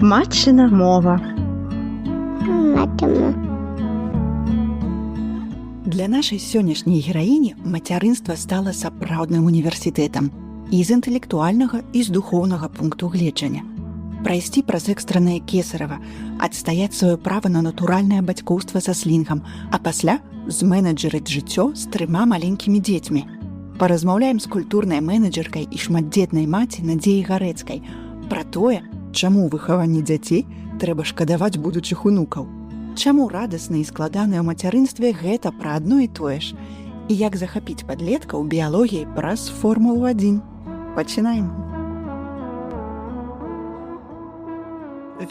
Матчына мова. Матама. Для нашай сённяшняй гераіні мацярынства стала сапраўдным універсітэтам і з інтэлектуальнага, і з духоўнага пункту гледжання. Прайсці праз экстранае кесарева, адстаяць сваё права на натуральнае бацькоўства са слінгам, а пасля зменеджерыць жыццё з 3 маленькімі дзецьмі. Паразмаўляем з культурнай менеджеркай і шматдзетнай маці Надзеяй Гарэцкай пра тое, чаму выхаванне дзяцей трэба шкадаваць будучых унукаў. Чаму радасна і складана ў мацярынстве гэта пра адно і тое ж? І як захапіць падлеткаў біялогіяй праз Формулу-1? Пачынаем!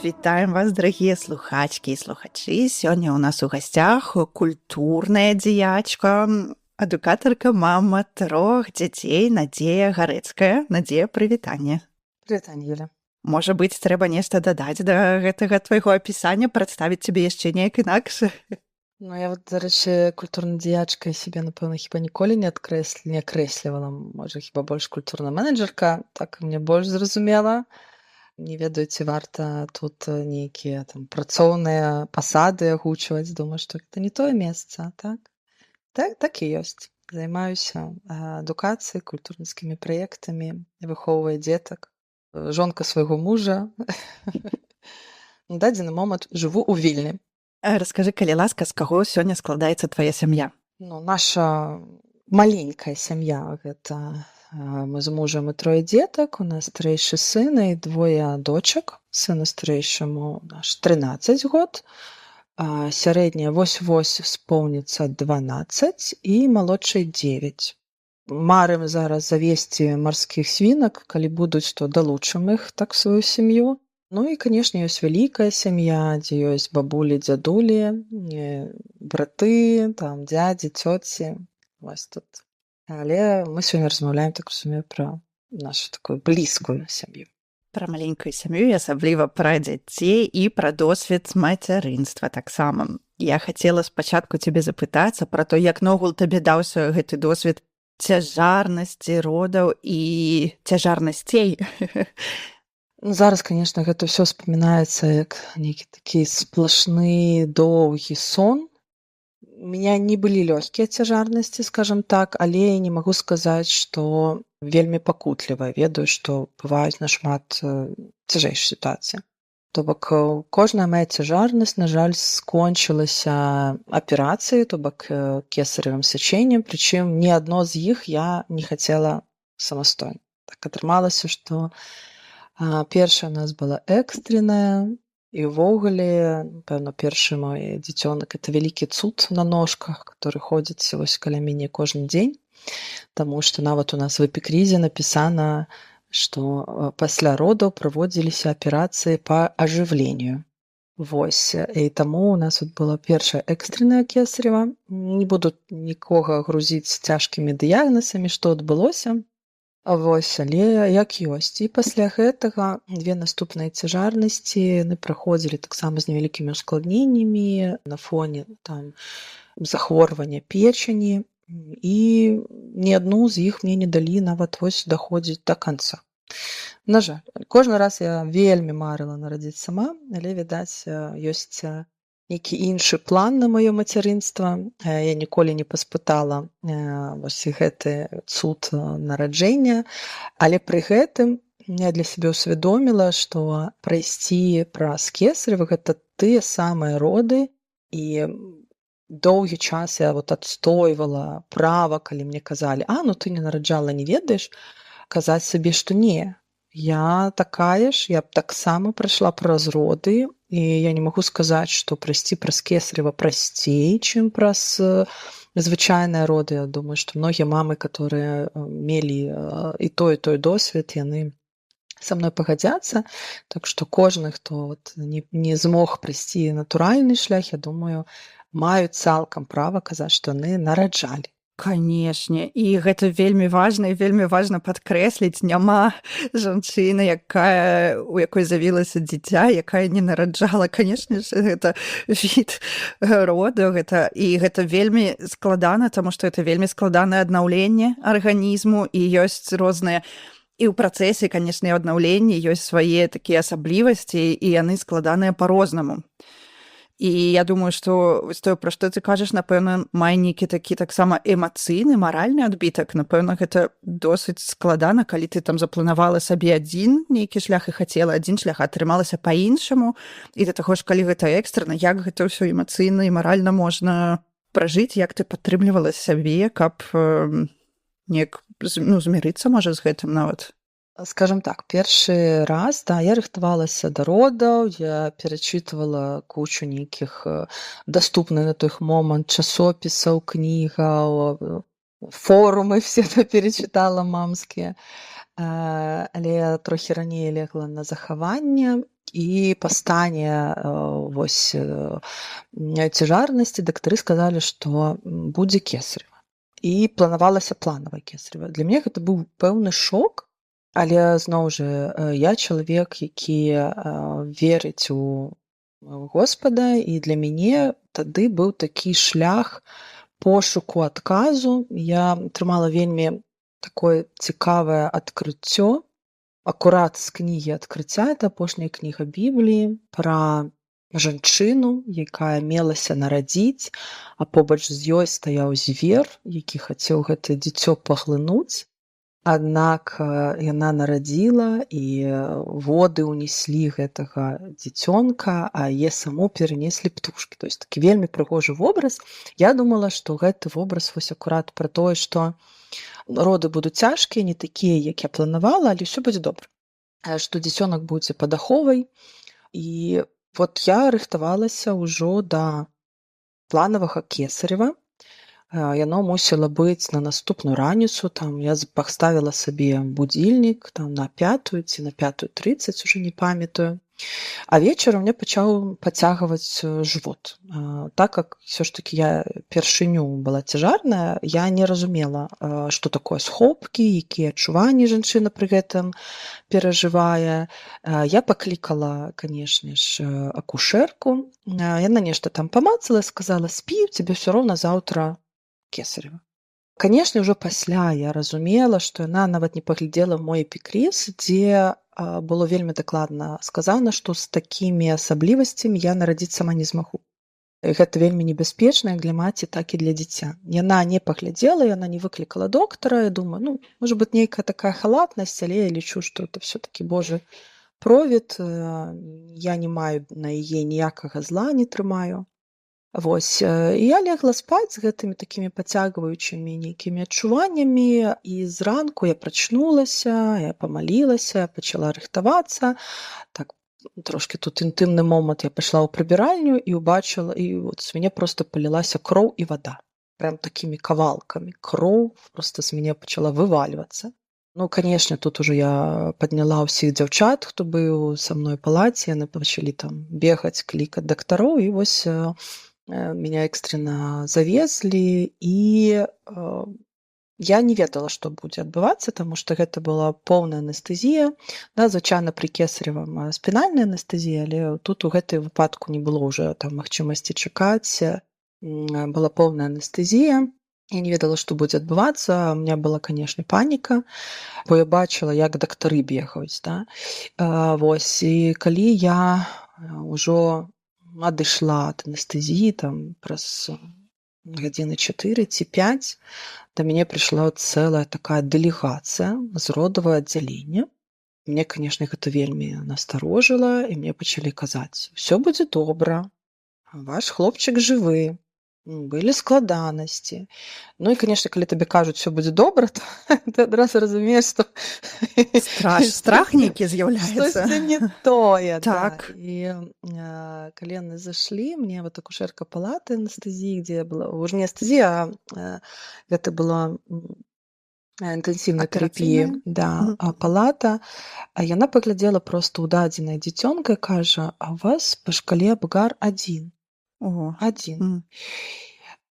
Вітаем вас, дарагія слухачкі і слухачы. Сёння ў нас у гасцях культурная дзеячка, адукатарка, мама 3 дзяцей Надзея Гарэцкая. Надзея, прывітанне. Прывітанне, Юля. Можа быць, трэба нешта дадаць да гэтага твайго апісання, прадставіць цябе яшчэ неяк інакш? Ну, я дарэчы, культурнай дзеячкай сябе, напэўна, хіба ніколі не акрэслівала. Можа, хіба больш культурная менеджерка, так мне больш зразумела. Не ведаю, ці варта тут нейкія там працоўныя пасады агучваць. Думаю, што гэта не тое месца, так? Так і ёсць. Займаюся адукацыяй, культурніцкімі праектамі, выхоўваю дзетак. Жонка свайго мужа. На дадзены момант жыву ў Вільні. Раскажы, калі ласка, з каго сёння складаецца твая сям'я? Ну, наша маленькая сям'я, гэта мы з мужам і 3 дзетак, у нас старэйшы сын і 2 дочак. Сыну старэйшаму наш 13 год, сярэдняя вось-вось споўніцца 12 і малодшай 9. Марым зараз завесці марскіх свінак, калі будуць, то далучым іх так сваю сям'ю. Ну і, канешне, ёсць вялікая сям'я, дзе ёсць бабулі, дзядулі, браты, там, дзядзі, цёці. Вось тут. Але мы сёння размаўляем, так разумею, пра нашу такую блізкую сям'ю. Пра маленькую сям'ю, асабліва пра дзяцей і пра досвед мацярынства таксама. Я хацела спачатку цябе запытацца пра то, як ногул табе даўся гэты досвед цяжарнасці родаў і цяжарнасцей. Зараз, канешне, гэта ўсё спамінаецца як нейкі такі сплашны доўгі сон. У меня не былі лёгкія цяжарнасці, скажам так, але не магу сказаць, што вельмі пакутліва. Ведаю, што бываюць нашмат цяжэйшыя сітуацыі. То бок кожная моя цяжарнасць, на жаль, скончылася аперацыяй, то бок кесаревым сячэннем, прычым ні адно з іх я не хацела самастойна. Так атрымалася, што першая у нас была экстранная, і ўвогуле, пэўна, першы мой дзіцёнак — это вялікі цуд на ножках, который ходзіць вось каля мяне кожны дзень, таму што нават у нас в эпікрізе напісана, што пасля родаў праводзіліся аперацыі па ажыўленню. Вось. І таму у нас была першая экстранная кесарева. Не буду нікога грузіць цяжкімі дыягназамі, што адбылося. Вось, але як ёсць. І пасля гэтага 2 наступныя цяжарнасці яны праходзілі таксама з невялікімі ускладненнямі на фоне там захворвання печані. І ні адну з іх мне не далі нават вось даходзіць да канца. На жаль, кожны раз я вельмі марыла нарадзіць сама, але, відаць, ёсць нейкі іншы план на маё мацярынства. Я ніколі не паспытала вось гэты цуд нараджэння, але пры гэтым я для сябе ўсвядоміла, што прайсці праз кесарева — гэта тыя самыя роды, і доўгі час я адстойвала права, калі мне казалі: ну ты не нараджала, не ведаеш, казаць сабе, што не, я такая ж, я б таксама прайшла праз роды, і я не магу сказаць, што прайсці праз кесарева прасцей, чым праз звычайныя роды. Я думаю, што многія мамы, которые мелі і той досвед, яны са мной пагадзяцца. Так што кожны, хто не змог прайсці натуральны шлях, я думаю, маюць цалкам права казаць, што яны нараджалі. Канешне, і гэта вельмі важна, і вельмі важна падкрэсліць, няма жанчыны, у якой з'явілася дзіця, якая не нараджала. Канешне ж, гэта від роду, і гэта вельмі складана, таму што гэта вельмі складанае аднаўленне арганізму, і ёсць розныя І ў працэсе, канешне, аднаўлення ёсць свае такія асаблівасці, і яны складаныя па-рознаму. І я думаю, што вось тое, пра што ты кажаш, напэўна, мае нейкі такі таксама эмацыйны, маральны адбітак. Напэўна, гэта досыць складана, калі ты там запланавала сабе адзін нейкі шлях і хацела адзін шлях, атрымалася па-іншаму. І да таго ж, калі гэта экстрана, як гэта ўсё эмацыйна і маральна можна пражыць, як ты падтрымлівала сябе, каб неяк змірыцца, можа, з гэтым нават. Скажем так, першы раз, да, я рыхтавалася да родаў, я перачытвала кучу нейкіх даступных на той момант часопісаў, кнігаў, форумы все это перачытала мамскія. Але я трохі раней легла на захаванне, і па стане вось цяжарнасці дактары сказалі, што будзе кесарева. І планавалася планавая кесарева. Для мяне гэта быў пэўны шок. Але, зноў жа, я чалавек, які верыць у Господа, і для мяне тады быў такі шлях пошуку адказу. Я атрымала вельмі такое цікавае адкрыццё. Акурат з кнігі адкрыцця, это апошняя кніга Бібліі, пра жанчыну, якая мелася нарадзіць, а побач з ёй стаяў звер, які хацеў гэта дзіцё паглынуць. Аднак яна нарадзіла, і воды ўнеслі гэтага дзіцёнка, а яе саму перанеслі птушкі. То есть такі вельмі прыгожы вобраз. Я думала, што гэты вобраз вось акурат пра тое, што роды будуць цяжкія, не такія, як я планавала, але ўсё будзе добра. Што дзіцёнак будзе пад аховай. І вот я рыхтавалася ўжо да планавага кесарева. Яно мусіла быць на наступную раніцу, там я паставіла сабе будзільнік там на 5 ці на 5:30, уже не памятаю. А вечарам мне пачаў пацягваць жывот. Так как ўсё ж такі я першыню была цяжарная, я не разумела, што такое схопкі, якія адчуванні жанчына пры гэтым перажывае. Я паклікала, канешне ж, акушэрку. Яна нешта там памацала і сказала: спі, цябе ўсё роўна заўтра кесарева. Канешне, ўжо пасля я разумела, што яна нават не паглядзела мой эпікрыз, дзе было вельмі дакладна сказана, што з такімі асаблівасцямі я нарадзіць сама не змагу. Гэта вельмі небяспечна як для маці, так і для дзіця. Яна не паглядзела, яна не выклікала доктара. Я думаю, можа быць, нейкая такая халатнасць, але я лічу, што это все-таки Божы провід. Я не маю на яе ніякага зла, не трымаю. Вось, і я легла спаць з гэтымі такімі пацягваючымі нейкімі адчуваннямі, і зранку я прачнулася, я памалілася, пачала рыхтавацца. Так, трошкі тут інтымны момант, я пайшла ў прыбіральню і ўбачыла, і от з мяне проста палілася кроў і вада. Прям такімі кавалкамі. Кроў проста з мяне пачала вывальвацца. Ну, канешне, тут уже я падняла ўсіх дзяўчат, хто быў са мной у палаце, яны пачалі там бегаць, клікаць дактароў, і вось меня экстренно завезлі, і я не ведала, што будзе адбывацца, таму што гэта была поўная анестэзія. Да, звычайна пры кесаревым спінальная анестэзія, але тут у гэтай выпадку не было ўжо там магчымасці чакаць. Была поўная анестэзія. Я не ведала, што будзе адбывацца. У меня была, канешне, паніка, бо я бачыла, як дактары бегаюць. Да? Вось, і калі я ўжо адышла ад анестэзіі там праз гадзіны 4 ці 5, да мяне прыйшла цэлая такая дэлегацыя з родавае аддзялення. Мне, канешне, гэта вельмі насторожила, і мне пачалі казаць: усё будзе добра, ваш хлопчык жывы, былі складанасці. Ну і, канешне, калі табе кажуць, усё будзе добра, то ты адразу разумееш, што страх нейкі з'яўляецца. Штосьці не тое. Так. І калі яны зашлі, мне вот акушэрка палаты анестэзіі, дзе была ўжо не анестэзія, а гэта была інтэнсіўная тэрапія, да, палата, а яна паглядзела проста ў дадзенае дзіцёнка і кажа: а у вас па шкале Апгар 1. Ого. 1.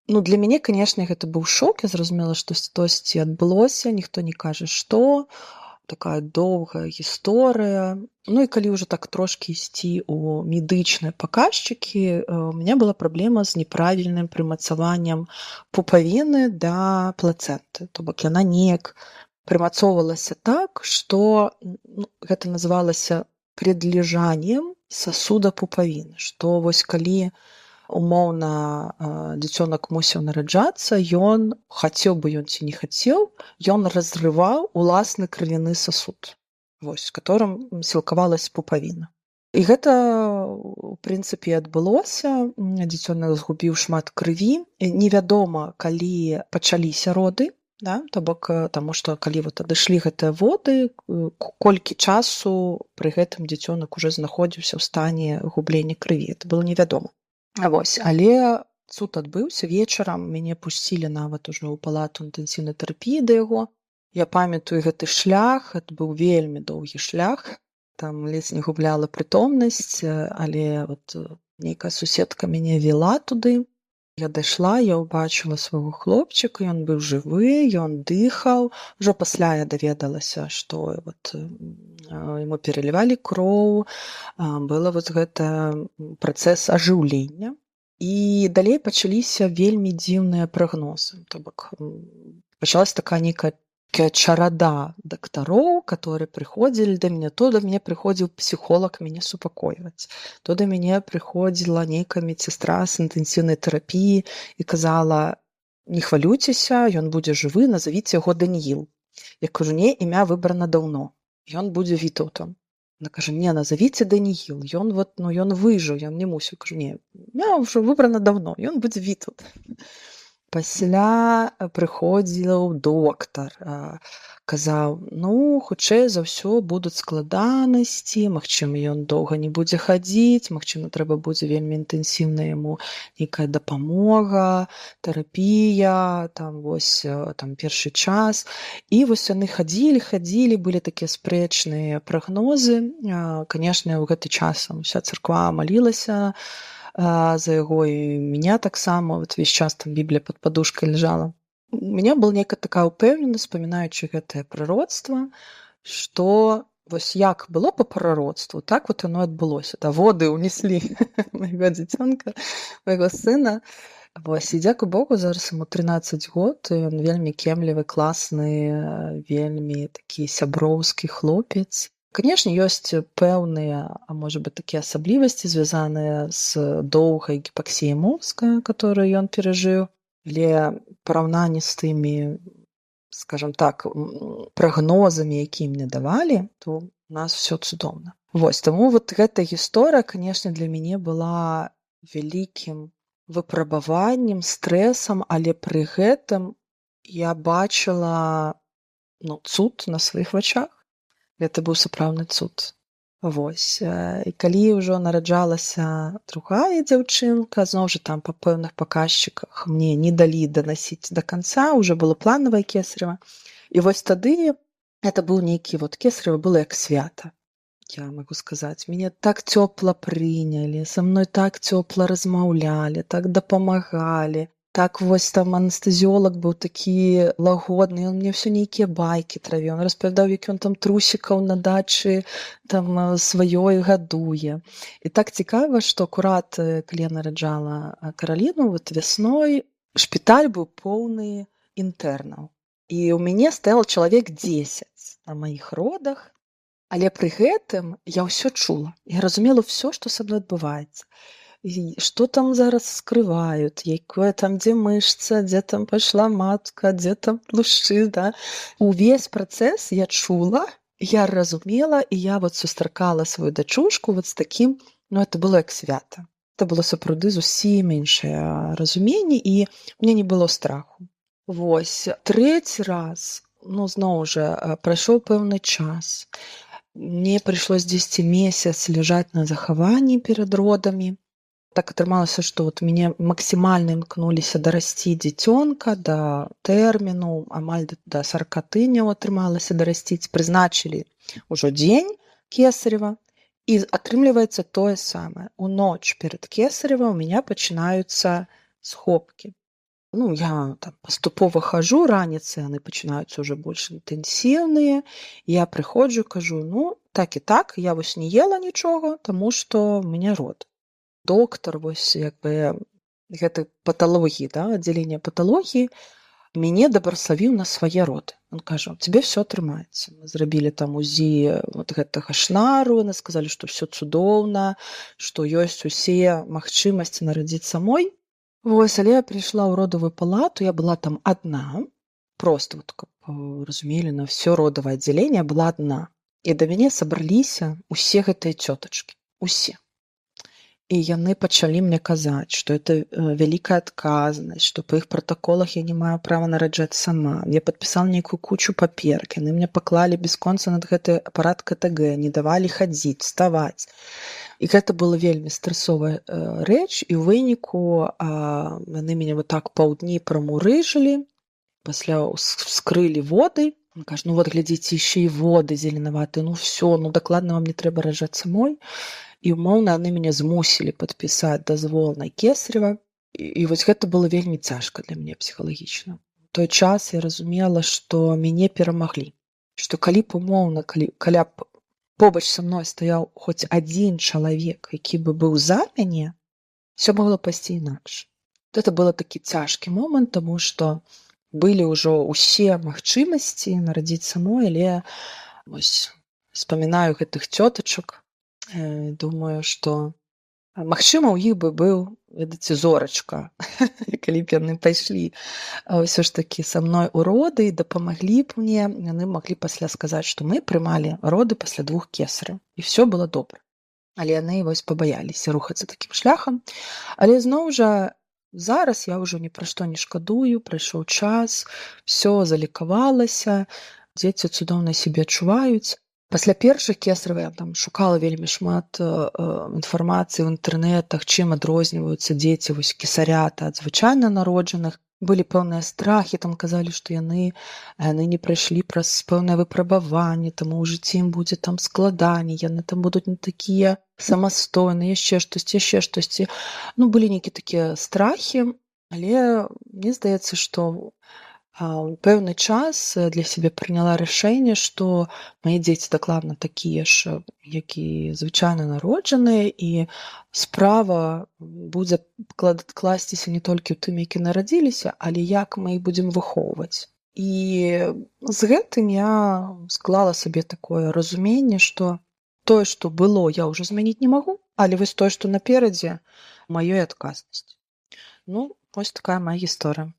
Ну, для мяне, канешне, гэта быў шок. Я зразумела, што штосьці адбылося, ніхто не кажа, што. Такая доўгая гісторыя. Ну і калі ўжо так трошкі ісці ў медычныя паказчыкі, у мяне была праблема з неправільным прымацаваннем пупавіны да плацэнты. То бок яна неяк прымацоўвалася так, што гэта называлася предлежаннем сасуда пупавіны, што вось калі умоўна дзіцёнак мусіў нараджацца, ён хацеў бы ён ці не хацеў, ён разрываў уласны крывяны сасуд, вось, которым сілкавалась пупавіна. І гэта у прынцыпе адбылося. Дзіцёнак згубіў шмат крыві. Невядома, калі пачаліся роды, да? То бок, таму што калі вот адышлі гэтыя воды, колькі часу пры гэтым дзіцёнак уже знаходзіўся ў стане гублення крыві. Это было невядома. Вось, але цуд адбыўся вечарам, мяне пусцілі нават ужо ў палату інтэнсіўнай тэрапіі да яго. Я памятаю гэты шлях, это быў вельмі доўгі шлях. Там ледзь не губляла прытомнасць, але вот нейкая суседка мяне вела туды. Я дайшла, я ўбачыла свайго хлопчыка, ён быў жывы, ён дыхаў. Ужо пасля я даведалася, што вот яму пералівалі кроў, было вот гэта працэс ажыўлення. І далей пачаліся вельмі дзіўныя прагнозы. То бок пачалась такая нейкая чарада дактароў, которые прыходзілі да мяне. То да мяне прыходзіў псіхолог мяне супакойваць. То да мяне прыходзіла нейкая медсястра з інтэнсіўнай тэрапіі і казала: не хвалюйцеся, ён будзе жывы, назавіце яго Данііл. Я кажу: не, імя выбрана даўно, ён будзе Вітаўтам. Она кажа: не, назавіце Данііл, ён вот, ён выжыў, ён не мусіў. Кажу: не, імя ўжо выбрана даўно, ён будзе Вітаўт. Пасля прыходзіў доктар, казаў: хутчэй за ўсё будуць складанасці, магчыма, ён доўга не будзе хадзіць, магчыма, трэба будзе вельмі інтэнсіўна яму нейкая дапамога, тэрапія, там першы час. І вось яны хадзілі, былі такія спрэчныя прагнозы. Канешне, ў гэты час уся царква малілася за яго, і меня таксама, вот весь час там Біблія под подушкой лежала. У меня была нейкая такая ўпэўненасць, спамінаючы гэтае прароцтва, што вось як было па прароцтву, так вот оно адбылося. Да, воды ўнеслі майго дзіцёнка, майго сына. Вось, і дзякуй Богу, зараз яму 13 год, і ён вельмі кемлівы, класны, вельмі такі сяброўскі хлопец. Канешне, ёсць пэўныя, можа быць, такія асаблівасці, звязаныя з доўгай гіпаксіяй мозга, которую ён перажыў. Але параўнанні з тымі, скажам так, прагнозамі, якія мне давалі, то у нас все цудоўна. Вось, таму вот гэта гісторыя, канешне, для мяне была вялікім выпрабаваннем, стрэсам, але пры гэтым я бачыла цуд на сваіх вачах. Гэта быў сапраўдны цуд. Вось. І калі ўжо нараджалася другая дзяўчынка, зноў жа там па пэўных паказчыках мне не далі данасіць да канца, уже было планавае кесарева. І вось тады это быў нейкі кесарева было як свята. Я магу сказаць, мяне так цёпла прынялі, са мной так цёпла размаўлялі, так дапамагалі. Так вось там анестэзіолог быў такі лагодны, ён мне ўсё нейкія байкі травіў, ён распавядаў, як ён там трусікаў на дачы там сваёй гадуе. І так цікава, што акурат, калі я нараджала Караліну, вясной шпіталь быў поўны інтэрнаў. І ў мяне стаяла чалавек 10 на маіх родах, але пры гэтым я ўсё чула. Я разумела ўсё, што са мной адбываецца. Што там зараз скрываюць, якое там, дзе мышца, дзе там пайшла матка, дзе там тлушчы, да. Увесь працэс я чула, я разумела, і я сустракала сваю дачушку з такім, это было як свята. Это было сапраўды зусім іншае разуменне, і мне не было страху. Вось, трэці раз, зноў жа, прайшоў пэўны час. Мне прыйшлось 10 месяц ляжаць на захаванні перад родамі. Так атрымалася, што мяне максімальна імкнуліся дарасці дзіцёнка да тэрміну, амаль да 40 тыдняў атрымалася дарасціць. Прызначылі ўжо дзень кесарева, і атрымліваецца тое самае. У ноч перад кесарева ў мяне пачынаюцца схопкі. Я там паступова хожу, раніцы яны пачынаюцца ўжо больш інтэнсіўныя. Я прыходжу, кажу: так і так, я вось не ела нічога, таму што ў мяне род. Доктар, гэтай паталогіі, аддзялення паталогіі, мяне дабраславіў на свае роды. Он кажа: у цябе все атрымаецца. Мы зрабілі там УЗІ вот гэтага шнару, яны сказалі, што все цудоўна, што ёсць усе магчымасці нарадзіць самой. Вось, але я прыйшла ў родавую палату, я была там адна, просто вот, каб разумелі, на все родавае аддзяленне я была адна. І да мяне сабраліся усе гэтыя цётачкі, усе. І яны пачалі мне казаць, што это вялікая адказнасць, што па іх пратаколах я не маю права нараджаць сама. Я падпісала нейкую кучу паперак, яны мне паклалі бясконца над гэты апарат КТГ, не давалі хадзіць, вставаць. І гэта была вельмі стрэсовая рэч, і ў выніку яны мяне вот так паўдні прамурыжылі, пасля вскрылі воды. Он кажа: ну вот глядзіце, яшчэ і воды зеленаватыя, ну все, ну дакладна вам не трэба ражаць самой. І умоўна яны мяне змусілі падпісаць дазвол на кесарева. І вось гэта было вельмі цяжка для мяне псіхалагічна. У той час я разумела, што мяне перамаглі. Што калі б умоўна, каля б побач са мной стаяў хоць адзін чалавек, які бы быў за мяне, все магло пайсці інакш. Гэта было такі цяжкі момант, таму што былі ўжо ўсе магчымасці нарадзіць самой, але вось успамінаю гэтых цётачак. Думаю, што магчыма, у іх бы быў, ведаеце, зорачка, калі б яны пайшлі ўсё ж такі са мной у роды і дапамаглі б мне, яны маглі пасля сказаць, што мы прымалі роды пасля 2 кесараў, і все было добра. Але яны вось пабаяліся рухацца такім шляхам. Але зноў жа, зараз я ўжо ні пра што не шкадую, прайшоў час, все залікавалася, дзеці цудоўна сябе адчуваюць. Пасля першых кесараў я там шукала вельмі шмат інфармацыі ў інтэрнэтах, чым адрозніваюцца дзеці вось кесарята ад звычайна народжаных. Былі пэўныя страхі, там казалі, што яны не прайшлі праз пэўнае выпрабаванне, таму ў жыцці ім будзе там складаней, яны там будуць не такія самастойныя, яшчэ штосьці. Ну, былі нейкія такія страхі, але мне здаецца, што у пэўны час для сябе прыняла рашэнне, што мае дзеці дакладна такія ж, як і звычайна народжаныя, і справа будзе класціся не толькі ў тым, які нарадзіліся, але як мы іх будзем выхоўваць. І з гэтым я склала сабе такое разуменне, што тое, што было, я ўжо змяніць не магу, але вось тое, што наперадзе, маёй адказнасць. Ну, вось такая моя гісторыя.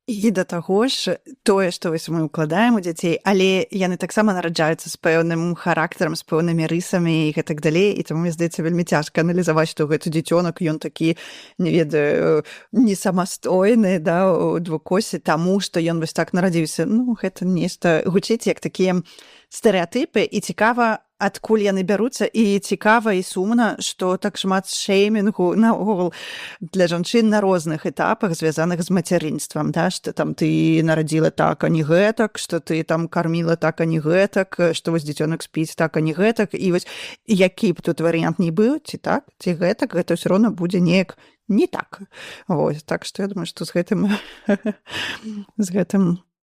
І да таго ж, тое, што вось мы ўкладаем у дзяцей, але яны таксама нараджаюцца з пэўным характарам, з пэўнымі рысамі і гэтак далей, і таму, мне здаецца, вельмі цяжка аналізаваць, што гэты дзіцёнак, ён такі, не ведаю, не самастойны, да, у двукосе, таму, што ён вось так нарадзіўся. Ну, гэта нешта гучыць як такія стэрэатыпы, і цікава, адкуль яны бяруцца, і цікава і сумна, што так шмат шэймінгу наогул для жанчын на розных этапах, звязаных з мацярынствам, да? Што там ты нарадзіла так, а не гэтак, што ты там карміла так, а не гэтак, што вось дзіцёнак спіць так, а не гэтак, і вось які б тут варыянт не быў, ці так, ці гэтак, гэта ўсё роўна будзе неяк не так. Вось, так што я думаю, што з гэтым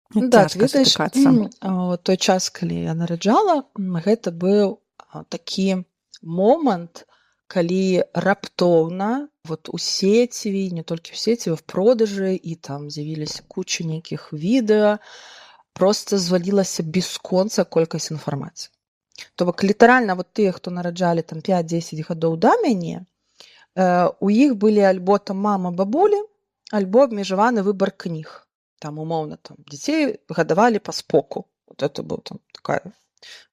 Да, ведаеш, той час, калі я нараджала, гэта быў такі момант, калі раптоўна вот у сеціві, не толькі ў сеціві, в продажы, і там з'явіліся куча нейкіх відэа, просто звалілася бясконца колькасць інфармацыі. То бок літаральна вот тыя, хто нараджалі там 5-10 гадоў да мяне, у іх былі альбо там мама, бабулі, альбо абмежаваны выбар кніг. Там умоўна там дзяцей гадавалі па споку. Вот это быў там такая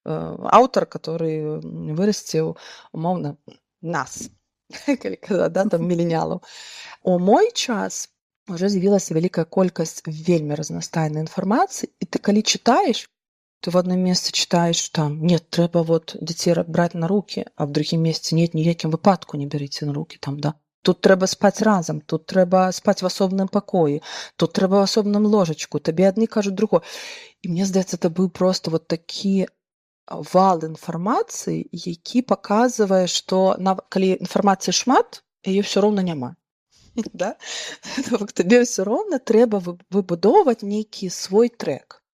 аўтар, который вырасціў умоўна нас, калі казаць, да, там міленіялаў. У мой час уже з'явілася вялікая колькасць вельмі разнастайнай інфармацыі, і ты калі чытаеш, ты в одном месцы читаешь там, нет, трэба вот дзяцей браць на руки, а в другім месцы нет, ніякім выпадку не бярыце на руки там, да. Тут трэба спаць разам, тут трэба спаць в асобным пакоі, тут трэба в асобным ложачку, табе адны кажуць другое. І мне здаецца, это быў просто вот такі вал інфармацыі, які паказвае, што калі інфармацыі шмат, яе ўсё роўна няма. Да? Табе ўсё роўна трэба выбудоўваць нейкі свой трэк.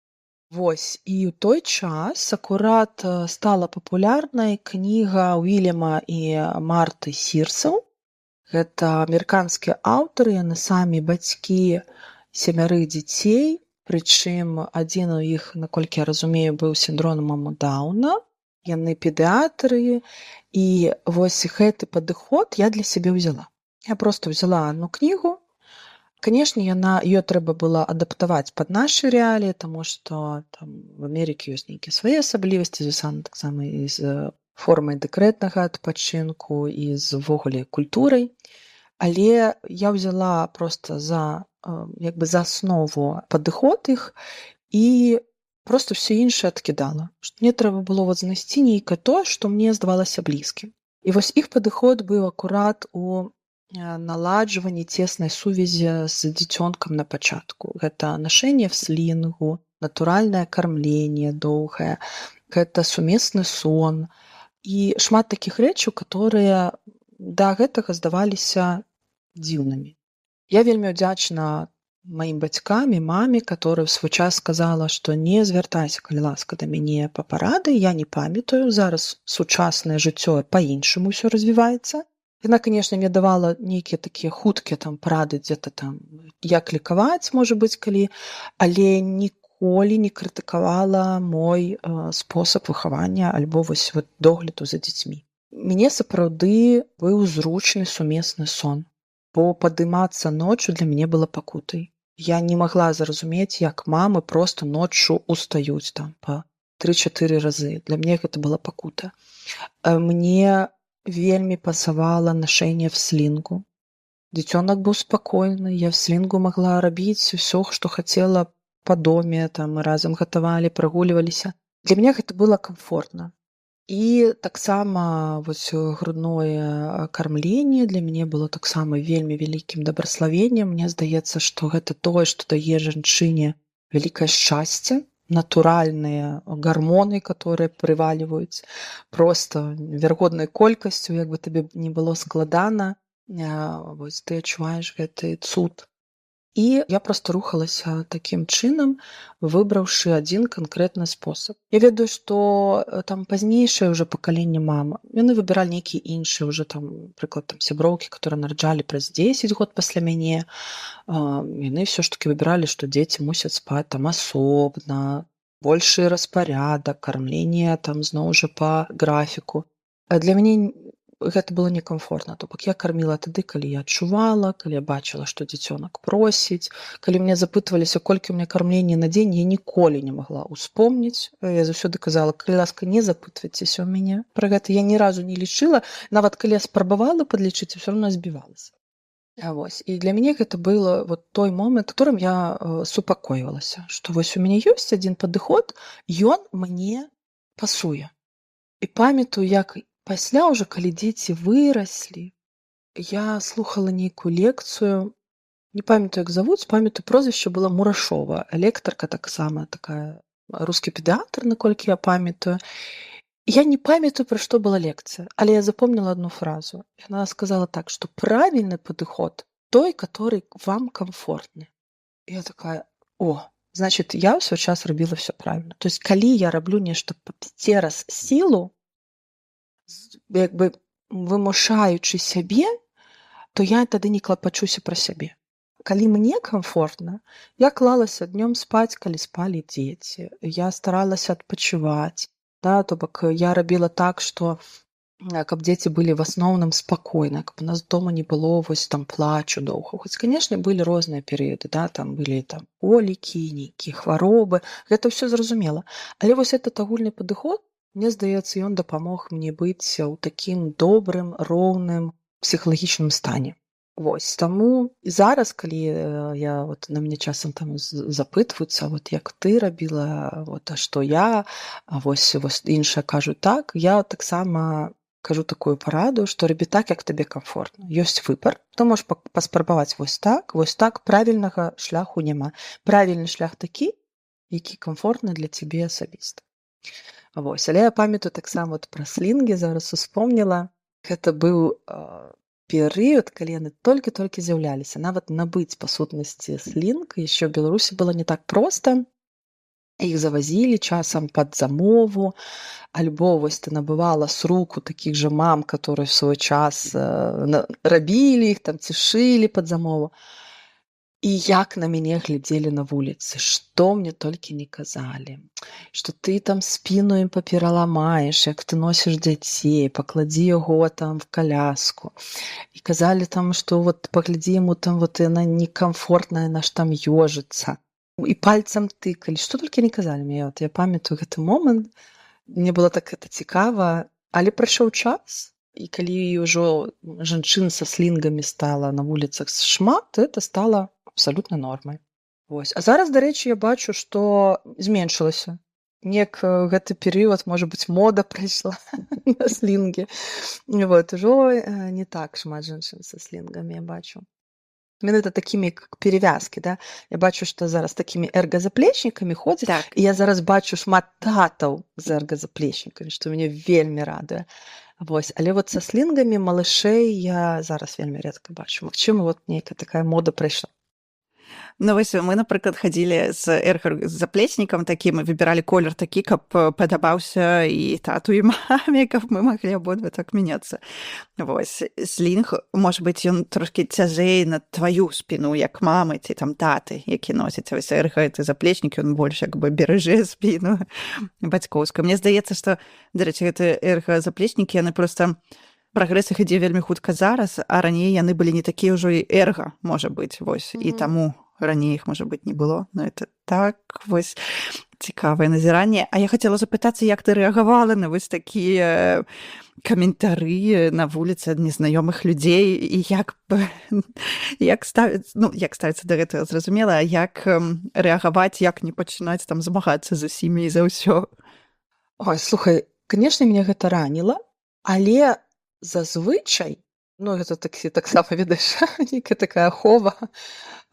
Вось, і ў той час акурат стала папулярнай кніга Уільяма і Марты Сірсаў. Гэта амерыканскія аўтары, яны самі бацькі 7 дзяцей, прычым адзін у іх, наколькі я разумею, быў сіндромам Даўна. Яны педыатры, і вось гэты падыход я для сябе ўзяла. Я проста ўзяла адну кнігу. Канешне, ёй трэба было адаптаваць пад нашы рэаліі, таму што там в Амерыцы ёсць нейкія свае асаблівасці, звязаны таксама і з формай дэкрэтнага адпачынку, і з увогуле культурай. Але я ўзяла проста за аснову падыход іх і проста ўсё іншае адкідала. Мне трэба было знайсці нейкае тое, што мне здавалася блізкім. І вось іх падыход быў акурат у наладжванні цеснай сувязі з дзіцёнкам на пачатку. Гэта нашэнне в слінгу, натуральнае кармленне доўгае, гэта сумесны сон і шмат такіх рэчаў, которые да гэтага здаваліся дзіўнымі. Я вельмі ўдзячна маім бацькам і маме, которая ў свой час сказала, што не звяртайся, калі ласка, да мяне па парады, я не памятаю, зараз сучаснае жыццё па-іншаму ўсё развіваецца. Яна, канешне, мне давала нейкія такія хуткія парады дзе-то там, як лекаваць, можа быць, калі, але ніколі не крытыкавала мой спосаб выхавання альбо догляду за дзецьмі. Мне сапраўды быў зручны сумесны сон, бо падымацца ноччу для мяне было пакутай. Я не магла зразумець, як мамы проста ноччу устаюць там па 3-4 разы. Для мяне гэта была пакута. Мне вельмі пасавала нашэнне в слінгу. Дзіцёнак быў спакойны, я в слінгу магла рабіць усё, што хацела па доме, там мы разам гатавалі, прагульваліся. Для мяне гэта было камфортна. І таксама грудное кармленне для мяне было таксама вельмі вялікім дабраславеннем. Мне здаецца, што гэта тое, што дае жанчыне вялікае шчасце, натуральныя гармоны, которые прывальваюць просто верагоднай колькасцю, як бы табе не было складана, ты адчуваеш гэты цуд. І я проста рухалася такім чынам, выбраўшы адзін канкрэтны спосаб. Я ведаю, што там пазнейшае ўжо пакаленне мам, яны выбіралі нейкія іншыя ўжо там, прыклад, сяброўкі, которые нараджалі праз 10 год пасля мяне. Яны ўсё ж таки выбіралі, што дзеці мусяць спаць там асобна, большы распарядак, кармленне там зноў жа па графіку. Для мяне гэта было некамфортна. То бок я карміла тады, калі я адчувала, калі я бачыла, што дзіцёнак просіць. Калі мне запытваліся, колькі ў мяне кармлення на дзень, я ніколі не магла ўспомніць. Я заўсёды казала, калі ласка, не запытвайцеся ў мяне. Пра гэта я ні разу не лічыла. Нават калі я спрабавала падлічыць, усё роўно збівалася. І для мяне гэта было той момант, которым я супакойвалася, што у мяне ёсць адзін падыход, ён мне пасуе. І памятаю, як пасля ўжо, калі дзеці выраслі, я слухала нейкую лекцыю, не памятаю, як завуць, памятаю, прозвішча было Мурашова, лекторка таксама, такая рускі педыатр, наколькі я памятаю. Я не памятаю, пра што была лекцыя, але я запомнила одну фразу. Яна сказала так, што правільны падыход той, который вам комфортны. Я такая, значит, я ў свой час рабіла все правильно. То есть, калі я раблю нешта цераз сілу, як бы вымушаючы сябе, то я тады не клапачуся пра сябе. Калі мне комфортна, я клалася днём спаць, калі спалі дзеці. Я старалася адпачываць. То бок я рабіла так, што каб дзеці былі в асноўным спакойна, каб у нас дома не было там плачу доўга. Хоць, канешне, былі розныя перыяды, там былі колікі, нейкія хваробы, гэта ўсё зразумела. Але этот агульны падыход, мне здаецца, ён дапамог мне быць у такім добрым, роўным псіхалагічным стане. Таму зараз, калі я на мяне часам запытваюцца, як ты рабіла, а што я, іншыя кажуць так, я таксама кажу такую параду, што рабі так, як табе комфортна. Ёсць выбар, то можаш паспрабаваць вось так, правільнага шляху няма. Правільны шлях такі, які комфортны для цябе асабіста. Але я памятаю таксама пра слінгі, зараз успомніла. Гэта быў перыяд, калі яны толькі-толькі з'яўляліся. Нават набыць па сутнасці слінг яшчэ ў Беларусі было не так проста. Іх завазілі часам пад замову, альбо ты набывала з рук у такіх жа мам, которые в свой час рабілі іх, ці шылі пад замову. І як на мяне глядзелі на вуліцы, што мне толькі не казалі, што ты там спіну ім папераламаеш, як ты носіш дзяцей, пакладзі яго там в каляску. І казалі там, што вот паглядзі яму там вот яна некамфортная, яна ж там ёжыцца. І пальцам тыкалі, што толькі не казалі мне. Вот я памятаю гэты момант, мне было так гэта цікава, але прайшоў час, і калі ўжо жанчын са слінгамі стала на вуліцах шмат, это стала абсалютна нормай. Вось. А зараз, дарэчы, я бачу, што зменшылася. Неяк гэты перыяд, можа быць, мода прайшла на слінгі. Вот, ужо не так шмат жанчын са слінгамі я бачу. Менавіта такімі, як перевязкі, да? Я бачу, што зараз такімі эргазаплечнікамі ходзяць, Так. і я зараз бачу шмат татаў з эргазаплечнікамі, што мяне вельмі радуе. Вось. Але вот са слінгамі малышэй я зараз вельмі рэдка бачу. Магчыма, вот нейкая такая мода прайшла. Ну вось мы, напрыклад, хадзілі з эргазаплечнікам такім і выбіралі колер такі, каб падабаўся і тату, і маме, каб мы маглі абодва так мяняцца. Вось. Слінг, можа быць, ён трошкі цяжэй на тваю спіну, як мамы ці там таты, які носяць. Вось эргазаплечнік, ён больш як бы беражэ спіну бацькоўскую. Мне здаецца, што, дарэчы, гэты эргазаплечнікі, яны проста прагрэс іх ідзе вельмі хутка зараз, а раней яны былі не такія ўжо і эрга, можа быць, вось. І таму раней іх, можа быць, не было. Ну, это так, вось, цікавае назіранне. А я хацела запытацца, як ты рэагавала на вось такія каментары на вуліцы ад незнаёмых людзей, і як ставіцца да гэтага, зразумела, а як рэагаваць, як не пачынаць там змагацца з усімі і за ўсё? Ой, слухай, канешне, мяне гэта раніла, але зазвычай, ну, гэта таксама, ведаеш, нейкая такая ахова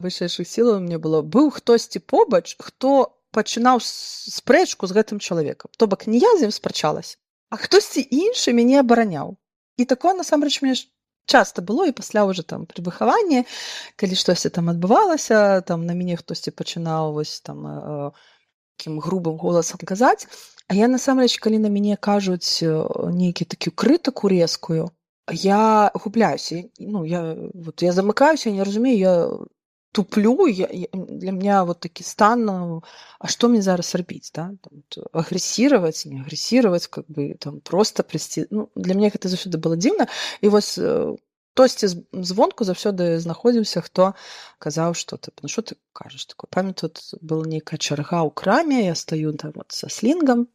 вышэйшых сілаў у мяне было. Быў хтосьці побач, хто пачынаў спрэчку з гэтым чалавекам. То бок, не я з ім спрачалася, а хтосьці іншы мяне абараняў. І такое, насамрэч, мне часта было, і пасля ўжо там пры выхаванні, калі штосьці там адбывалася, там на мяне хтосьці пачынаў вось там такім грубым голасам казаць. А я, насамрэч, калі на мяне кажуць нейкую такую крытыку рэзкую, я губляюся. Ну, я замыкаюся, я не разумею, я туплю, для меня вот такі стан, а што мне зараз рабіць, да? Агрэсіраваць, не агрэсіраваць, как бы там проста прыйсці. Ну, для мяне гэта заўсёды было дзіўна. І вось хтосьці звонку заўсёды знаходзіўся, хто казаў, што ты, ну што ты кажаш такое? Памятаю, тут была нейкая чарга ў краме, я стаю там вот са слінгам,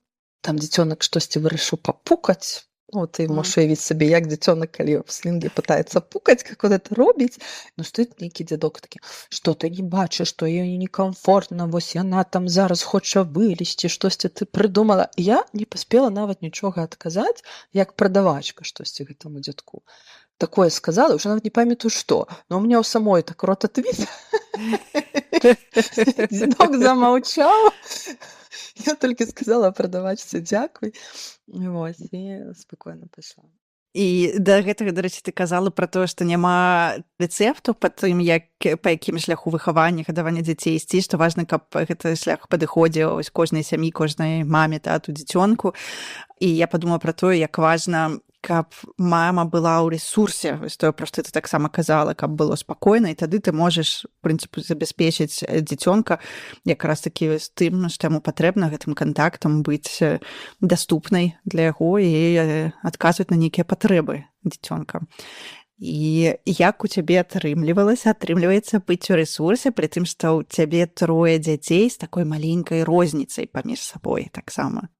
там дзіцёнак штосьці вырашыў папукаць. Ну, ты можаш уявіць сабе, як дзіцёнак, калі в слінгі пытаецца пукаць, как он это робіць. Ну, стоіць нейкі дзядок такі, што ты не бачыш, што ёй некамфортна, вось яна там зараз хоча вылезці, штосьці ты прыдумала. Я не паспела нават нічога адказаць, як прадавачка штосьці гэтаму дзядку. Такое сказала, уже нават не памятаю што, но у меня у самой так рот адвіс. Дзядок замаўчаў. Я толькі сказала прадавачцы дзякуй. Вось, і спакойна пайшла. І да гэтага, дарэчы, ты казала пра тое, што няма рэцэпту па тым, па якім шляху выхавання, гадавання дзяцей ісці, што важна, каб гэты шлях падыходзіў вось кожнай сям'і, кожнай маме, тату, дзіцёнку. І я падумала пра тое, як важна, каб мама была ў рэсурсе, вось тое, пра што ты таксама казала, каб было спакойна, і тады ты можаш, в прынцыпе, забяспечыць дзіцёнка якраз такі з тым, што яму патрэбна, гэтым кантактам быць даступнай для яго і адказваць на нейкія патрэбы дзіцёнка. І як у цябе атрымліваецца быць у рэсурсе, пры тым, што ў цябе 3 дзяцей з такой маленькай розніцай паміж сабой таксама?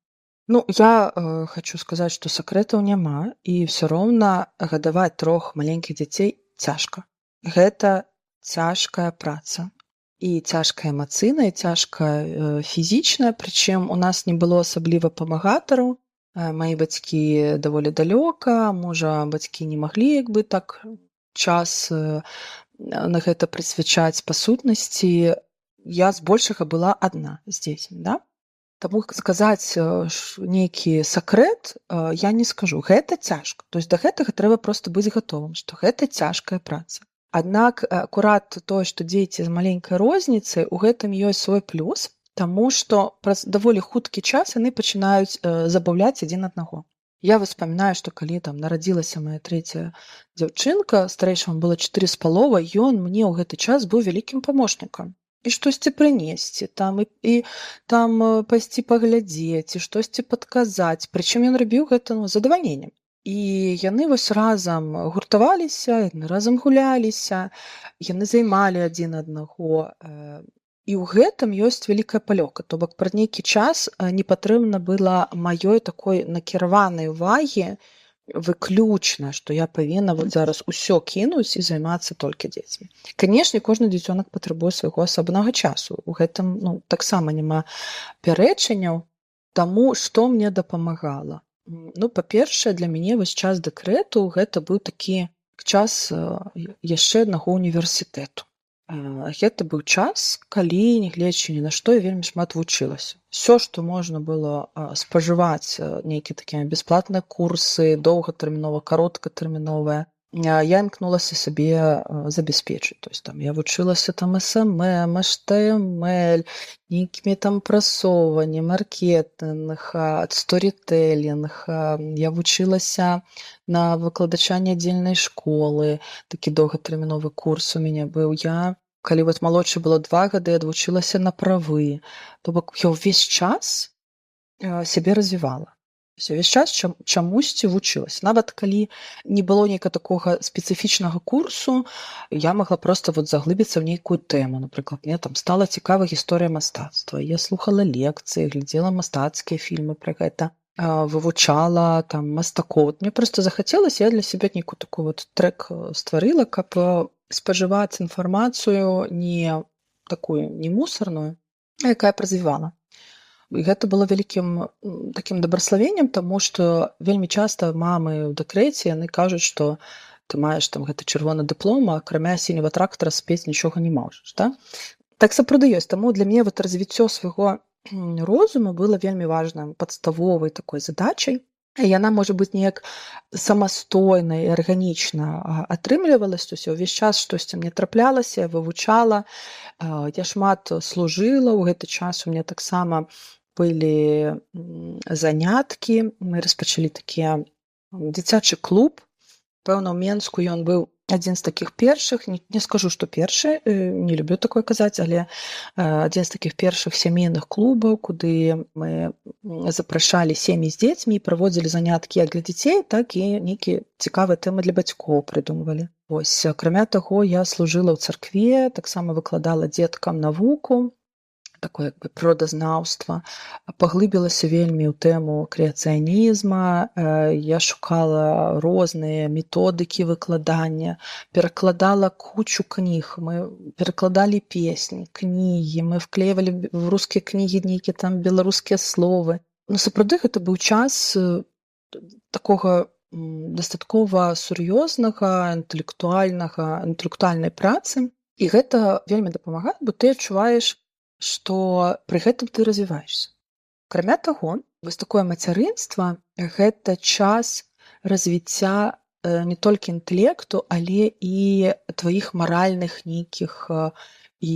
Ну, я хочу сказаць, што сакрэтаў няма, і ўсё роўна гадаваць 3 маленькіх дзяцей цяжка. Гэта цяжкая праца. І цяжкая эмацыйная, і цяжкая фізічная, прычым у нас не было асабліва памагатараў. Мае бацькі даволі далёка, можа, бацькі не маглі як бы так час на гэта прысвячаць. Па сутнасці, я збольшага была адна з дзецьмі, да? Таму сказаць нейкі сакрэт я не скажу. Гэта цяжка. То есть да гэтага трэба проста быць гатовым, што гэта цяжкая праца. Аднак акурат тое, што дзеці з маленькай розніцай, у гэтым ёсць свой плюс, таму што праз даволі хуткі час яны пачынаюць забаўляць адзін аднаго. Я успамінаю, што калі там нарадзілася моя трэцяя дзяўчынка, старэйшаму было 4,5, ён мне ў гэты час быў вялікім памочнікам. І штосьці прынесці, і там пайсці паглядзець, і штосьці падказаць. Прычым ён рабіў гэта з задавальненнем. І яны вось разам гуртаваліся, яны разам гуляліся, яны займалі адзін аднаго. І ў гэтым ёсць вялікая палёгка. То бок праз нейкі час не патрэбна была маёй такой накіраванай увагі выключна, што я павінна вот зараз усё кінуць і займацца толькі дзецьмі. Канешне, кожны дзіцёнак патрабуе свайго асобнага часу. У гэтым таксама няма пярэчанняў. Таму што мне дапамагала? Па-першае, для мяне вось час дэкрэту гэта быў такі час яшчэ аднаго універсітэту. Гэта быў час, калі, нягледзячы ні на што, я вельмі шмат вучылася. Усё, што можна было спажываць, нейкія такія бясплатныя курсы, доўгатэрмінова, кароткатэрміновыя, я імкнулася сабе забяспечыць. То есть там я вучылася там SMM, HTML, нейкімі там прасоўванні, маркетынг, сторітэлінг. Я вучылася на выкладача нядзельнай школы. Такі доўгатэрміновы курс у мяне быў. Я, калі вот малодшай было 2 гады, адвучылася на правы. То бок я ўвесь час сябе развівала. Увесь час чамусьці вучылася. Нават калі не было нейкага такога спецыфічнага курсу, я магла проста вот заглыбіцца ў нейкую тэму. Напрыклад, мне там стала цікава гісторыя мастацтва. Я слухала лекцыі, глядзела мастацкія фільмы пра гэта, вывучала там мастакоў. Мне проста захацелася, я для сябе нейкую такую вот трэк стварыла, каб спажываць інфармацыю не такую, не мусорную, а якая развівала. І гэта было вялікім такім дабраславеннем, таму што вельмі часта мамы ў дэкрэце, яны кажуць, што ты маеш там гэты чырвоны дыплом, а акрамя сіняга трактара спець нічога не можаш. Да? Так сапраўды ёсць. Таму для мяне вот развіццё свайго розуму было вельмі важным падставовай такой задачай. Яна, можа быць, неяк самастойна і арганічна атрымлівалася. То есть увесь час штосьці мне траплялася, я вывучала, я шмат служыла. У гэты час у мяне таксама былі заняткі. Мы распачалі такі дзіцячы клуб. Пэўна, ў Менску ён быў адзін з такіх першых, не скажу, што першы, не люблю такое казаць, але адзін з такіх першых сямейных клубаў, куды мы запрашалі сем'і з дзецьмі і праводзілі заняткі як для дзяцей, так і нейкія цікавыя тэмы для бацькоў прыдумвалі. Вось, акрамя таго, я служыла ў царкве, таксама выкладала дзеткам навуку, такое прыродазнаўства, паглыбілася вельмі ў тэму крэацыянізма, я шукала розныя методыкі выкладання, перакладала кучу кніг, мы перакладалі песні, кнігі, мы вклеивалі в рускія кнігі нейкія там беларускія словы. Сапраўды гэта быў час такога дастаткова сур'ёзнага, інтэлектуальнай працы, і гэта вельмі дапамагае, бо ты адчуваеш, што пры гэтым ты развіваешся. Акрамя таго, вось такое мацярынства – гэта час развіцця не толькі інтэлекту, але і тваіх маральных нейкіх і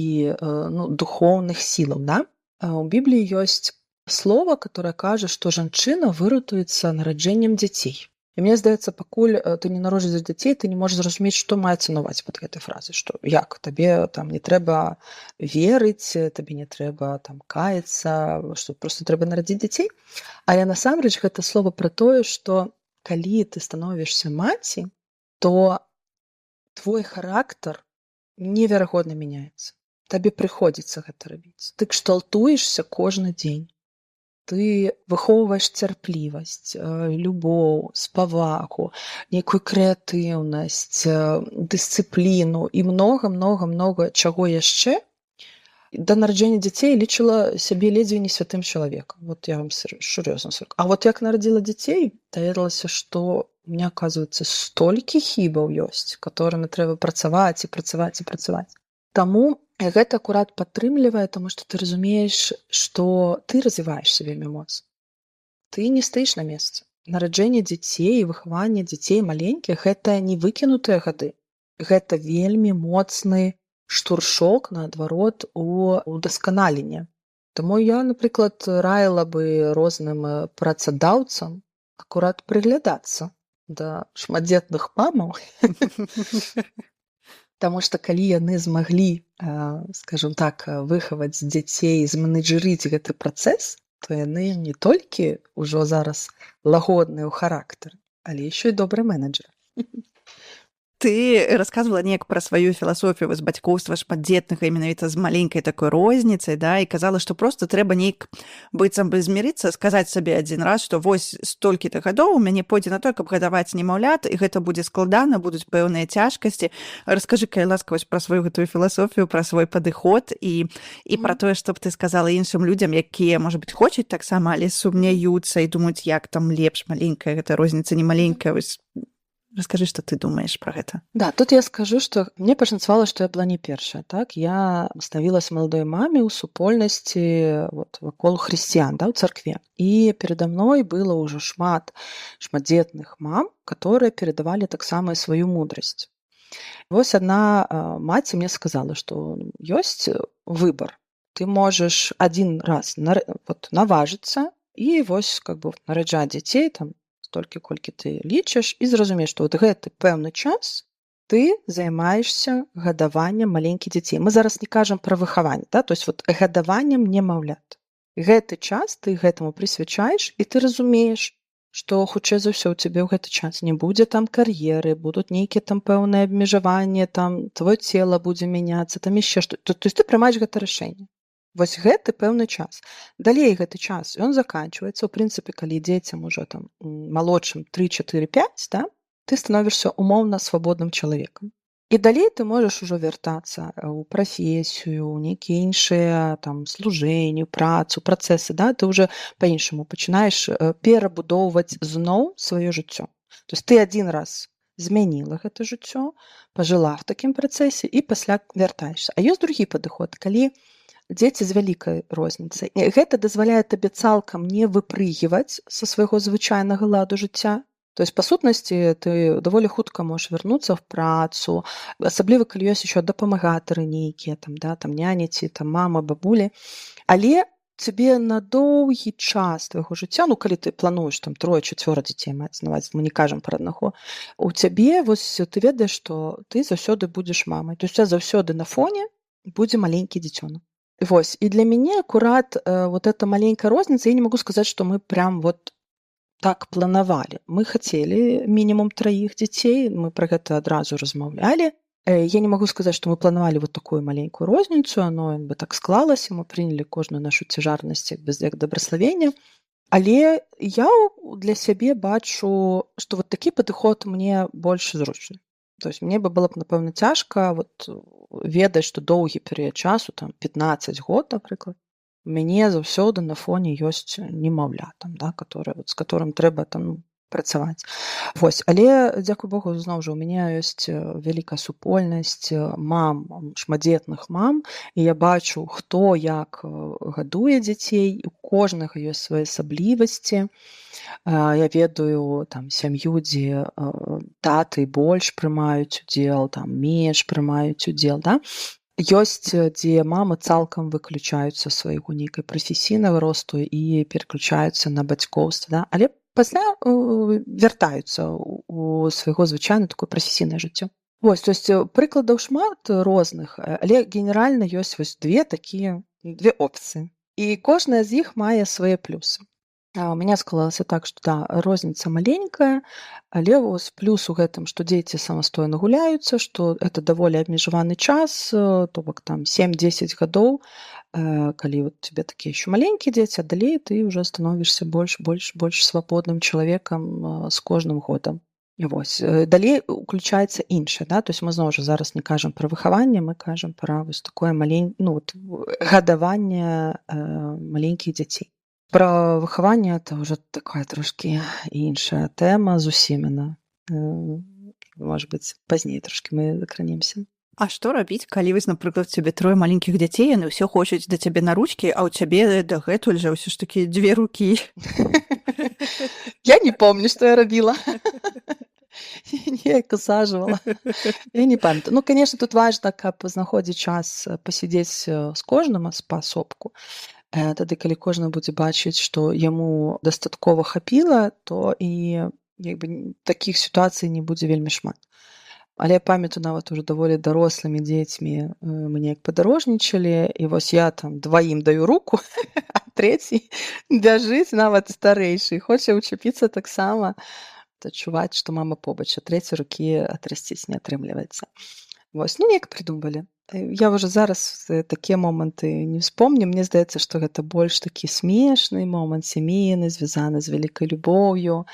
духоўных сілаў. Да? У Бібліі ёсць слова, которое кажа, што жанчына выратуецца нараджэннем дзяцей. І мне здаецца, пакуль ты не народжаеш дзяцей, ты не можаш зразумець, што маецца на ўвазе пад гэтай фразай, што як табе там не трэба верыць, табе не трэба там каяцца, што проста трэба нарадзіць дзяцей. Але насамрэч гэта слова пра тое, што калі ты становішся маці, то твой характар неверагодна мяняецца. Табе прыходзіцца гэта рабіць. Ты кшталтуешся кожны дзень. Ты выхоўваеш цярплівасць, любоў, спавагу, нейкую крэатыўнасць, дысцыпліну і многа чаго яшчэ. Да нараджэння дзяцей лічыла сябе ледзьве не святым чалавекам. Вот я вам сур'ёзна скажу. А вот як нарадзіла дзяцей, даведалася, што у меня, оказывается, столькі хібаў ёсць, которымі трэба працаваць і працаваць і працаваць. Таму гэта акурат падтрымлівае, таму што ты разумееш, што ты развіваешся вельмі моцна. Ты не стаіш на месцы. Нараджэнне дзяцей і выхаванне дзяцей маленькіх – гэта не выкінутыя гады. Гэта вельмі моцны штуршок, наадварот, у удасканаленне. Таму я, напрыклад, раіла бы розным працадаўцам акурат прыглядацца да шматдзетных мамаў. Таму што калі яны змаглі, скажем так, выхаваць дзяцей, зменеджэрыць гэты працэс, то яны не толькі ўжо зараз лагодныя ў характары, але яшчэ і добры менеджер. Ты рассказывала неяк пра сваю філасофію з бацькоўства шматдзетнага менавіта з маленькай такой розніцай, да, і казала, што проста трэба нейк быццам бы змірыцца, сказаць сабе адзін раз, што вось столькі-то гадоў у мяне пойдзе на то, каб гадаваць немаўлят, і гэта будзе складана, будуць пэўныя цяжкасці. Раскажы, калі ласка, вось пра сваю гэтую філасофію, пра свой падыход і пра тое, што б ты сказала іншым людзям, якія, можа быць, хочуць таксама, але сумняюцца і думаюць, як там лепш маленькая гэта розніца, не маленькая, вось. Расскажи, што ты думаеш пра гэта. Да, тут я скажу, што мне пашанцавала, што я была не першая. Так? Я станавілася маладой маме ў супольнасці вакол хрысціян, да, ў царкве. І перада мной было ўжо шматдзетных мам, которые перадавалі таксама сваю мудрасць. Вось адна маці мне сказала, што ёсць выбар. Ты можаш адзін раз наважыцца і вось нараджаць дзяцей там столькі, колькі ты лічыш, і зразумееш, што гэты пэўны час ты займаешся гадаваннем маленькіх дзяцей. Мы зараз не кажам пра выхаванне, да? То есть гадаваннем немаўлят. Гэты час ты гэтаму прысвячаеш, і ты разумееш, што хутчэй за ўсё ў цябе ў гэты час не будзе там кар'еры, будуць нейкія там пэўныя абмежаванні, там твоё цела будзе мяняцца, там яшчэ што. То есть ты прымаеш гэта рашэнне. Вось гэты пэўны час. Далей гэты час, ён заканчваецца. У прынцыпе, калі дзецям ужо там малодшым 3, 4, 5, да, ты становішся умоўна свабодным чалавекам. І далей ты можаш ужо вяртацца ў прафесію, ў нейкія іншыя там служэнні, працу, працэсы, да, ты ўжо па-іншаму пачынаеш перабудоўваць зноў сваё жыццё. То есть ты адзін раз змяніла гэта жыццё, пажыла в такім працэсе і пасля вяртаешся. А ёсць другі падыход, калі дзеці з вялікай розніцай. Гэта дазваляе табе цалкам не выпрыгваць са свайго звычайнага ладу жыцця. То есть, па сутнасці, ты даволі хутка можаш вярнуцца в працу, асабліва, калі ёсць ещё дапамагатары нейкія, там, да, там няняці, там мама, бабулі. Але цябе на доўгі час твайго жыцця, ну, калі ты плануеш там 3-4 дзяцей маць, мы не кажам пра аднаго, у цябе, вось, ты ведаеш, што ты заўсёды будзеш мамай. То есть, у цябе заўсёды на фоне будзе маленькі дзіцёнак. Вось, і для мяне акурат эта маленькая розніца, я не магу сказаць, што мы прям так планавалі. Мы хацелі мінімум 3 дзяцей, мы пра гэта адразу размаўлялі. Я не магу сказаць, што мы планавалі такую маленькую розніцу, оно так склалася, мы прынялі кожную нашу цяжарнасць без як дабраславення. Але я для сябе бачу, што такі падыход мне больш зручны. То есть мне было б, напэўна, цяжка ведаць, што доўгі перыяд часу, там 15 год, напрыклад, у мяне заўсёды на фоне ёсць немаўля, там, да, з которым трэба там працаваць. Вось, але, дзякуй Богу, зноў жа, у мяне ёсць вялікая супольнасць мам, шматдзетных мам, і я бачу, хто як гадуе дзяцей, у кожнага ёсць свае асаблівасці. Я ведаю там сям'ю, дзе таты больш прымаюць удзел, там менш прымаюць удзел, да? Ёсць, дзе мамы цалкам выключаюцца свайго нейкай прафесійнага росту і пераключаюцца на бацькоўства, да? Але пасля вяртаюцца у свайго звычайна такое прафесійнае жыццё. Вось, то есть прыкладаў шмат розных, але генеральна ёсць вось две опцыі. І кожная з іх мае свае плюсы. У мяне склалася так, што да, розніца маленькая, але вось плюс у гэтым, што дзеці самастойна гуляюцца, што гэта даволі абмежаваны час, то бок там 7-10 гадоў, калі тебе такія еще маленькія дзеці, а далей ты ўжо становішся больш свабодным чалавекам з кожным годам. Вось. Далей уключаецца іншае, да? То есть мы зноў жа зараз не кажам пра выхаванне, мы кажам пра вось такое гадаванне маленькіх дзяцей. Пра выхаванне это ўжо такая трошкі іншая тэма зусім. Можа быць, пазней трошкі мы закранемся. А што рабіць, калі вось, напрыклад, цябе 3 маленькіх дзяцей, яны ўсе хочуць да цябе на ручкі, а ў цябе дагэтуль жа ўсё ж такі 2 рукі? Я не помню, што я рабіла. Неяк усаживала. Я не памятаю. Ну, конечно, тут важна, каб знаходзіць час пасядзець з кожным паасобку. Тады калі кожны будзе бачыць, што яму дастаткова хапіла, то і як бы такіх сітуацый не будзе вельмі шмат. Але я памятаю нават ужо даволі дарослымі дзецьмі мы неяк падарожнічалі, і вось я там 2 даю руку, а 3 бяжыць нават старэйшы, хоча ўчапіцца таксама, адчуваць, што мама побач, а 3 рукі атрасціць не атрымліваецца. Вось, ну як прыдумалі. Я ўжо зараз такія моманты не успомню. Мне здаецца, што гэта больш такі смешны момант, сямейны, звязаны з вялікай любоўю,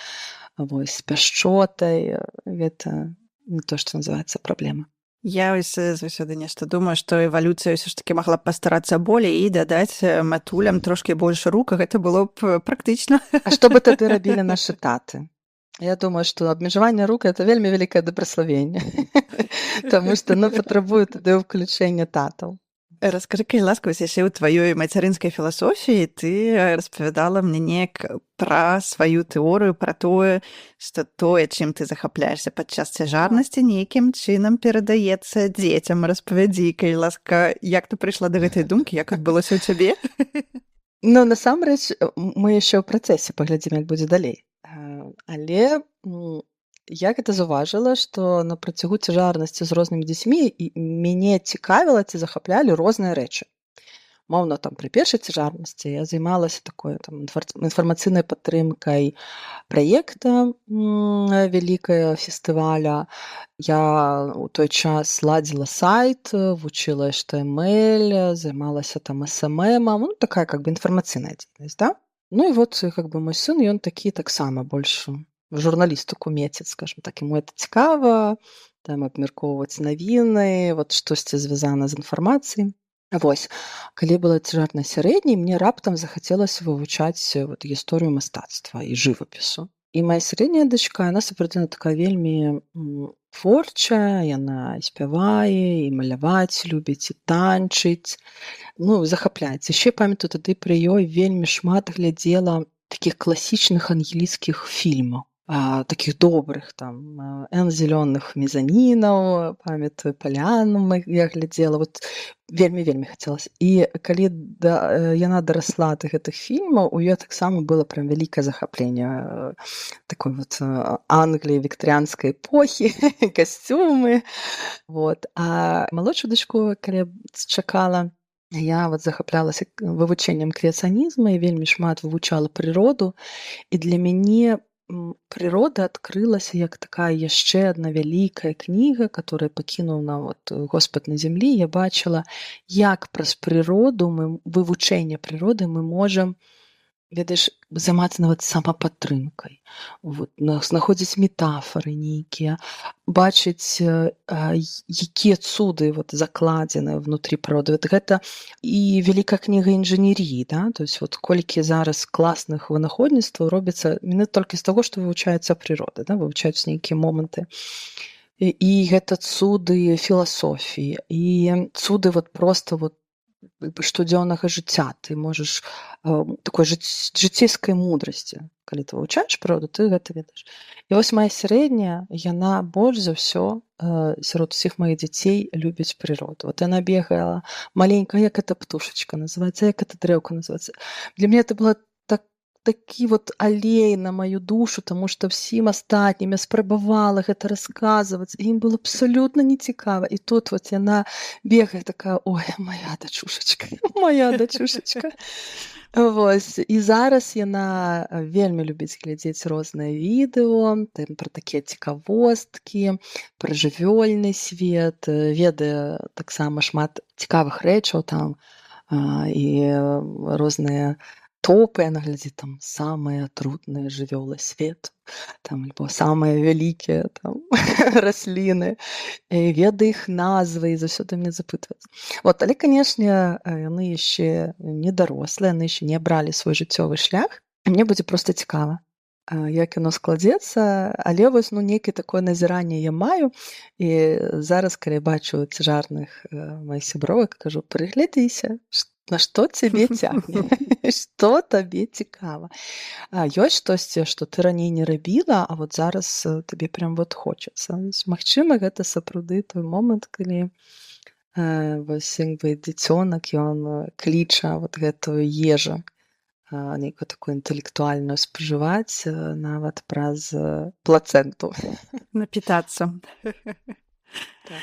вось, з пяшчотай. Гэта не то, што называецца праблема. Я вось заўсёды нешта думаю, што эвалюцыя ўсё ж такі магла б пастарацца болей і дадаць матулям трошкі больш рук, гэта было б практычна. А што бы тады рабілі нашы таты? Я думаю, што абмежаванне рук это вельмі вялікае дабраславенне. Таму што патрабуе тады ўключэння татаў. Раскажы, калі ласка, вось яшчэ ў тваёй мацярынскай філасофіі ты распавядала мне неяк пра сваю тэорыю, пра тое, што тое, чым ты захапляешся падчас цяжарнасці, нейкім чынам перадаецца дзецям. Распавядзі, калі ласка, як ты прыйшла да гэтай думкі, як адбылося ў цябе? Ну, насамрэч, мы яшчэ ў працэсе паглядзім, як будзе далей. Але я гэта заўважыла, што на працягу цяжарнасці з рознымі дзецьмі мяне цікавіла ці захаплялі розныя рэчы. Мовна, там, пры першай цяжарнасці я займалася такой там, інфармацыйнай падтрымкай праекта вялікага фестываля. Я ў той час ладзіла сайт, вучыла HTML, займалася там SMM, ну, такая как бы інфармацыйная дзейнасць, да? Ну і вот как бы мой сын, ён такі таксама больш журналістыку мецец, скажем так, яму это цікава, там абмяркоўваць навіны, вот штосьці звязана з інфармацыяй. Вось, калі была цяжарная сярэдняй, мне раптам захацелася вывучаць вот гісторыю мастацтва і жывапісу. І моя сярэдняя дачка, яна сапраўды такая вельмі творчая, яна і спявае, і маляваць любіць, і танчыць, ну, захапляецца. Яшчэ памятаю, тады пры ёй вельмі шмат глядзела такіх класічных англійскіх фільмаў, такіх добрых, там, «Н зелёных мезанінаў», памятаю, «Паляну» я глядзела, вот вельмі-вельмі хацелася. І калі яна дарасла да гэтых фільмаў, у ёй таксама было прям вялікае захапленне такой вот Англіі віктарыянскай эпохі, касцюмы. Вот. А малодшую дачку, калі чакала, я вот захаплялася вывучэннем крэацыянізму і вельмі шмат вывучала прыроду. І для мяне прырода адкрылася як такая яшчэ адна вялікая кніга, которая пакінуў нам вот Господ на зямлі. Я бачыла, як праз прыроду, вывучэнне прыроды мы можам, ведаеш, займацца нават самападтрымкай, вот, знаходзіць метафары нейкія, бачыць, якія цуды вот закладзены внутрі прыроды. Вот гэта і вялікая кніга інжынеріі, да? То есть вот колькі зараз класных вынаходніцтваў робіцца менавіта толькі з таго, што вывучаецца прырода, да? Вывучаюць нейкія моманты. І гэта цуды філасофіі, і цуды вот просто вот штодзённага жыцця. Ты можаш такой жыцейскай мудрасці. Калі ты вывучаеш прыроду, ты гэта ведаеш. І вось моя сярэдняя, яна больш за ўсё сярод усіх маіх дзяцей любіць прыроду. Вот яна бегала маленькая, як эта птушачка называецца, як эта дрэўка называецца. Для мяне это было такі вот алей на маю душу, таму што ўсім астатнім я спрабавала гэта расказваць, і ім было абсалютна нецікава. І тут вот яна бегае такая, ой, моя дачушачка, моя дачушачка. Вось. І зараз яна вельмі любіць глядзець розныя відэо, там пра такія цікавосткі, пра жывёльны свет, ведае таксама шмат цікавых рэчаў там, і розныя топы, яна глядзіць там самыя трудныя жывёлы свету, там, альбо самыя вялікія там расліны, ведае іх назвы і заўсёды мне запытваецца. Вот, але, канешне, яны яшчэ не дарослыя, яны яшчэ не абралі свой жыццёвы шлях, і мне будзе проста цікава, як яно складзецца, але вось, ну, нейкае такое назіранне я маю, і зараз, калі бачу цяжарных маіх сябровак, кажу, прыглядзіся, на што цябе цягне, што табе цікава. Ёсць штосьці, што ты раней не рабіла, а вот зараз табе прям вот хочацца. Магчыма, гэта сапраўды той момант, калі Вось як бы дзіцёнак ён кліча вот гэтую ежу нейкую такую інтэлектуальную спажываць нават праз плацэнту. Напітацца. Так.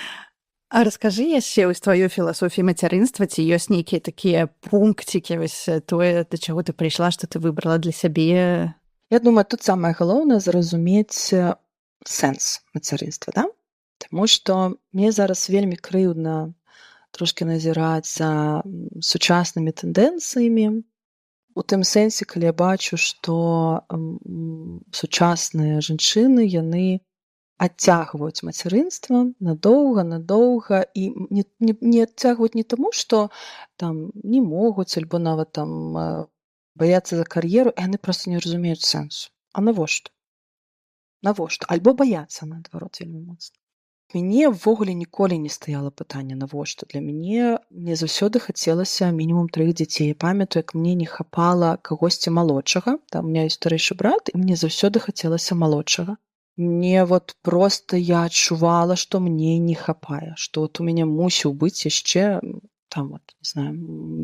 А раскажы яшчэ з тваёй філасофіі мацярынства, ці ёсць нейкія такія пункцікі, вось тое, да чаго ты прыйшла, што ты выбрала для сябе? Я думаю, тут самае галоўнае зразумець сэнс мацярынства, да? Таму што мне зараз вельмі крыўдна трошкі назіраць за сучаснымі тэндэнцыямі. У тым сэнсе, калі я бачу, што сучасныя жанчыны, яны адцягваюць мацярынства надоўга і не адцягваюць не таму, што там не могуць альбо нават там баяцца за кар'еру, і яны проста не разумеюць сэнсу. А навошта? Навошта? Альбо баяцца, наадварот, вельмі моцна. Мяне ўвогуле ніколі не стаяла пытання навошта. Для мяне заўсёды хацелася мінімум 3 дзяцей. Я памятаю, як мне не хапала кагосьці малодшага. Там у меня ёсць старэйшы брат, і мне заўсёды хацелася малодшага. Мне вот просто я адчувала, што мне не хапае, што вот у мяне мусіў быць яшчэ там вот, не знаю,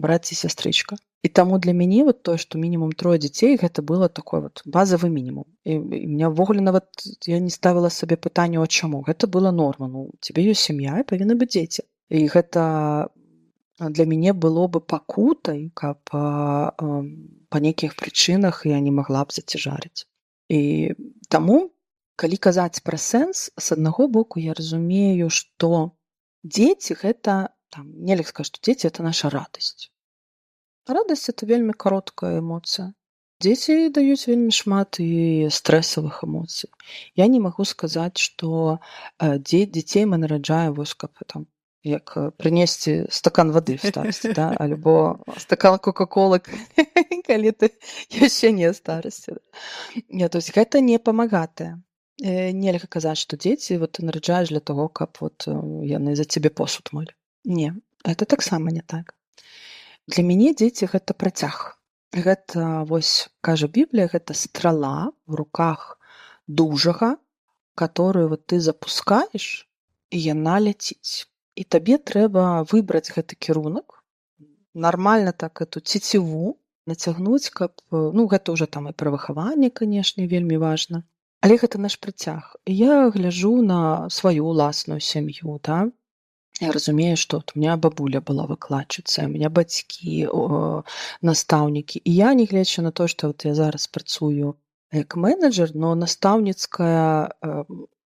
брат ці сястрычка. І таму для мяне вот тое, што мінімум 3 дзяцей, гэта было такой вот базавы мінімум. І меня ўвогуле нават я не ставіла сабе пытанне, а чаму. Гэта была норма. Ну, у цябе ёсць сям'я, і павінны быць дзеці. І гэта для мяне было бы пакутай, каб па нейкіх прычынах я не магла б зацяжарыць. І таму, калі казаць пра сэнс, з аднаго боку я разумею, што дзеці гэта, там, нельга сказаць, што дзеці гэта наша радасць. Радасць это вельмі кароткая эмоцыя. Дзеці даюць вельмі шмат і стрэсавых эмоцый. Я не магу сказаць, што дзяцей мы нараджаем вось каб там як прынесці стакан вады в старасці, да? Альбо стакан кока-колы, калі ты яшчэ не ў старасці. Не, то есть гэта не памагатае. Нельга казаць, што дзеці вот, ты нараджаеш для таго, каб вот, яны за цябе посуд мылі. Не, это таксама не так. Для мяне дзеці гэта працяг. Гэта, вось, кажа Біблія, гэта страла в руках дужага, которую вот ты запускаеш, і яна ляціць. І табе трэба выбраць гэты кірунак, нармальна так эту цеціву нацягнуць, каб, ну, гэта ўжо там і пра выхаванне, канешне, вельмі важна. Але гэта наш працяг. Я гляджу на сваю ўласную сям'ю, да? Я разумею, што у меня бабуля была выкладчыцай, у меня бацькі, настаўнікі. І я, не гледзячы на то, што вот я зараз працую як менеджер, но настаўніцкая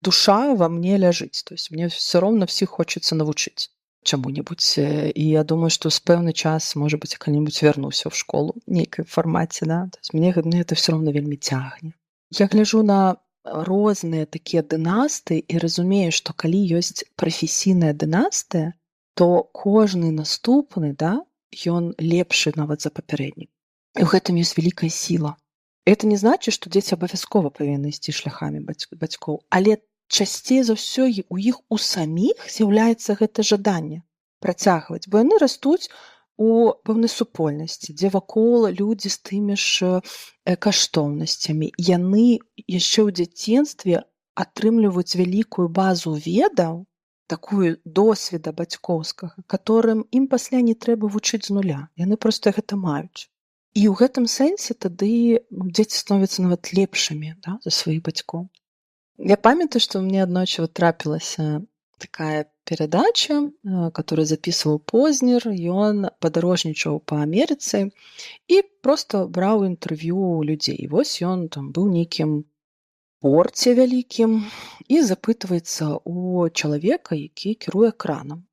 душа во мне ляжыць. То есть мне все роўна всіх хочацца навучыць чаму-небудзь. І я думаю, што з пэўны час, можа быць, я калі-небудзь вярнуся ў школу нейкай фармаце, да? То есть мне гэта все роўна вельмі цягне. Я гляджу на розныя такія дынастыі і разумею, што калі ёсць прафесійная дынастыя, то кожны наступны, да, ён лепшы нават за папярэдні. І ў гэтым ёсць вялікая сіла. Это не значыць, што дзеці абавязкова павінны ісці шляхамі бацькоў, але часцей за ўсё у іх у саміх з'яўляецца гэта жаданне працягваць, бо яны растуць у пэўнай супольнасці, дзе вакол людзі з тымі ж каштоўнасцямі. Яны яшчэ ў дзяцінстве атрымліваюць вялікую базу ведаў, такую досведа бацькоўскага, которым ім пасля не трэба вучыць з нуля. Яны проста гэта маюць. І ў гэтым сэнсе тады дзеці становяцца нават лепшымі, да, за сваіх бацькоў. Я памятаю, што мне аднойчы трапілася такая перадача, которую записываў Познер. Ён падарожнічаў па Амерыцы і проста браў інтэрв'ю людзей. Вось ён там быў нейкім порце вялікім і запытваецца у чалавека, які кіруе кранам.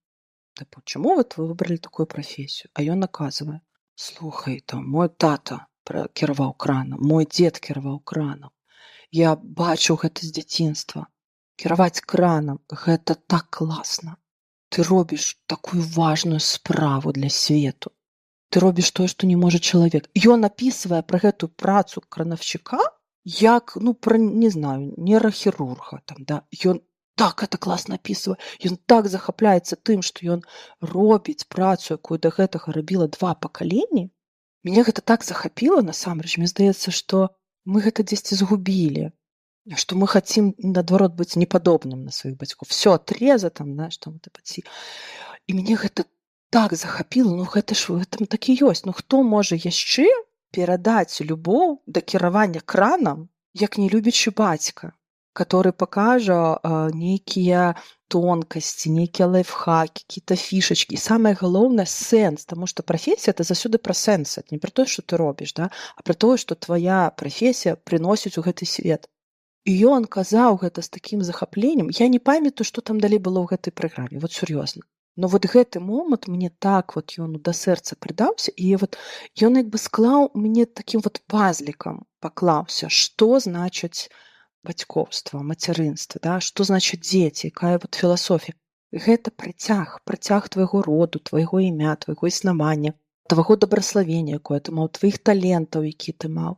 Типу, чаму вот вы выбралі такую прафесію? А ён наказвае: слухай, там мой тата кіраваў кранам, мой дзед кіраваў кранам. Я бачыў гэта з дзяцінства. Кіраваць кранам – гэта так класна. Ты робіш такую важную справу для свету. Ты робіш тое, што не можа чалавек. Ён апісвае пра гэтую працу кранаўшчыка як, ну, пра, не знаю, нейрахірурга. Там, да? Ён так гэта класна апісвае. Ён так захапляецца тым, што ён робіць працу, якую да гэтага рабіла 2 пакаленні. Мяне гэта так захапіла, насамрэч. Мне здаецца, што мы гэта дзесьці згубілі. Што мы хацім, наадварот, быць непадобным на сваіх бацькоў. Всё, атреза там, знаеш, там, І мяне гэта так захапіла, ну гэта ж гэтым так і ёсць. Ну хто можа яшчэ перадаць любоў да кіравання кранам, як не любячы бацька, который пакажа нейкія тонкасці, нейкія лайфхакі, какие-то фішачкі. І самае галоўнае сэнс, таму што прафесія это заўсёды пра сэнс, не пра тое, што ты робіш, да? А пра тое, што твая прафесія прыносіць у гэты свет. І ён казаў гэта з такім захапленнем. Я не памятаю, што там далей было ў гэтай праграме, вот сур'ёзна. Но вот гэты момант мне так вот ён да сэрца прыдаўся, і вот ён як бы склаў мне такім вот пазлікам паклаўся, што значыць бацькоўства, мацярынства, да? Што значыць дзеці, якая вот філасофія. Гэта працяг твайго роду, твайго імя, твайго існавання, твайго дабраславення, якое ты маў, тваіх талентаў, які ты маў.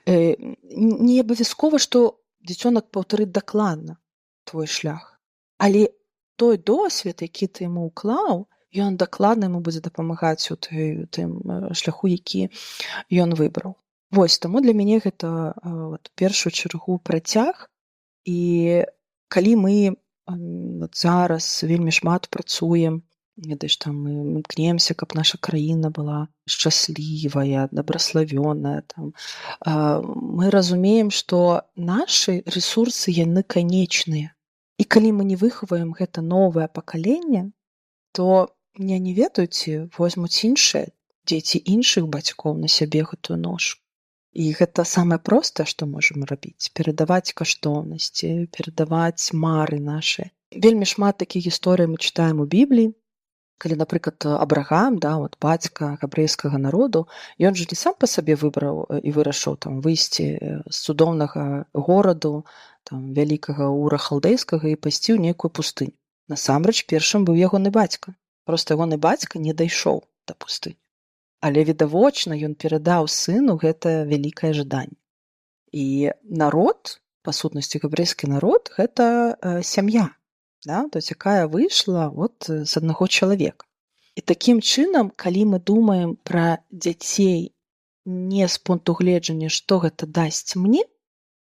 Не абавязкова, што дзіцёнак паўтарыць дакладна твой шлях, але той досвед, які ты яму ўклаў, ён дакладна яму будзе дапамагаць у тым шляху, які ён выбраў. Вось, таму для мяне гэта вот, першую чаргу працяг. І калі мы вот зараз вельмі шмат працуем, ведаеш, там мы імкнемся, каб наша краіна была шчаслівая, дабраславёная, там, мы разумеем, што нашы рэсурсы яны канечныя. І калі мы не выхаваем гэта новае пакаленне, то я не ведаю, ці возьмуць іншыя дзеці іншых бацькоў на сябе гэтую ношу. І гэта самае простае, што можам рабіць, перадаваць каштоўнасці, перадаваць мары нашы. Вельмі шмат такіх гісторый мы чытаем у Бібліі, калі, напрыклад, Абрагам, да, вот, бацька габрэйскага народу, ён жа не сам па сабе выбраў і вырашыў там выйсці з цудоўнага гораду, там, вялікага Ура халдэйскага і пайсці ў нейкую пустыню. Насамрэч, першым быў ягоны бацька. Проста ягоны бацька не дайшоў да пустыні. Але відавочна ён перадаў сыну гэта вялікае жаданне. І народ, па сутнасці габрэйскі народ, гэта сям'я, да, то есть якая выйшла вот з аднаго чалавека. І такім чынам, калі мы думаем пра дзяцей не з пункту гледжання, што гэта дасць мне,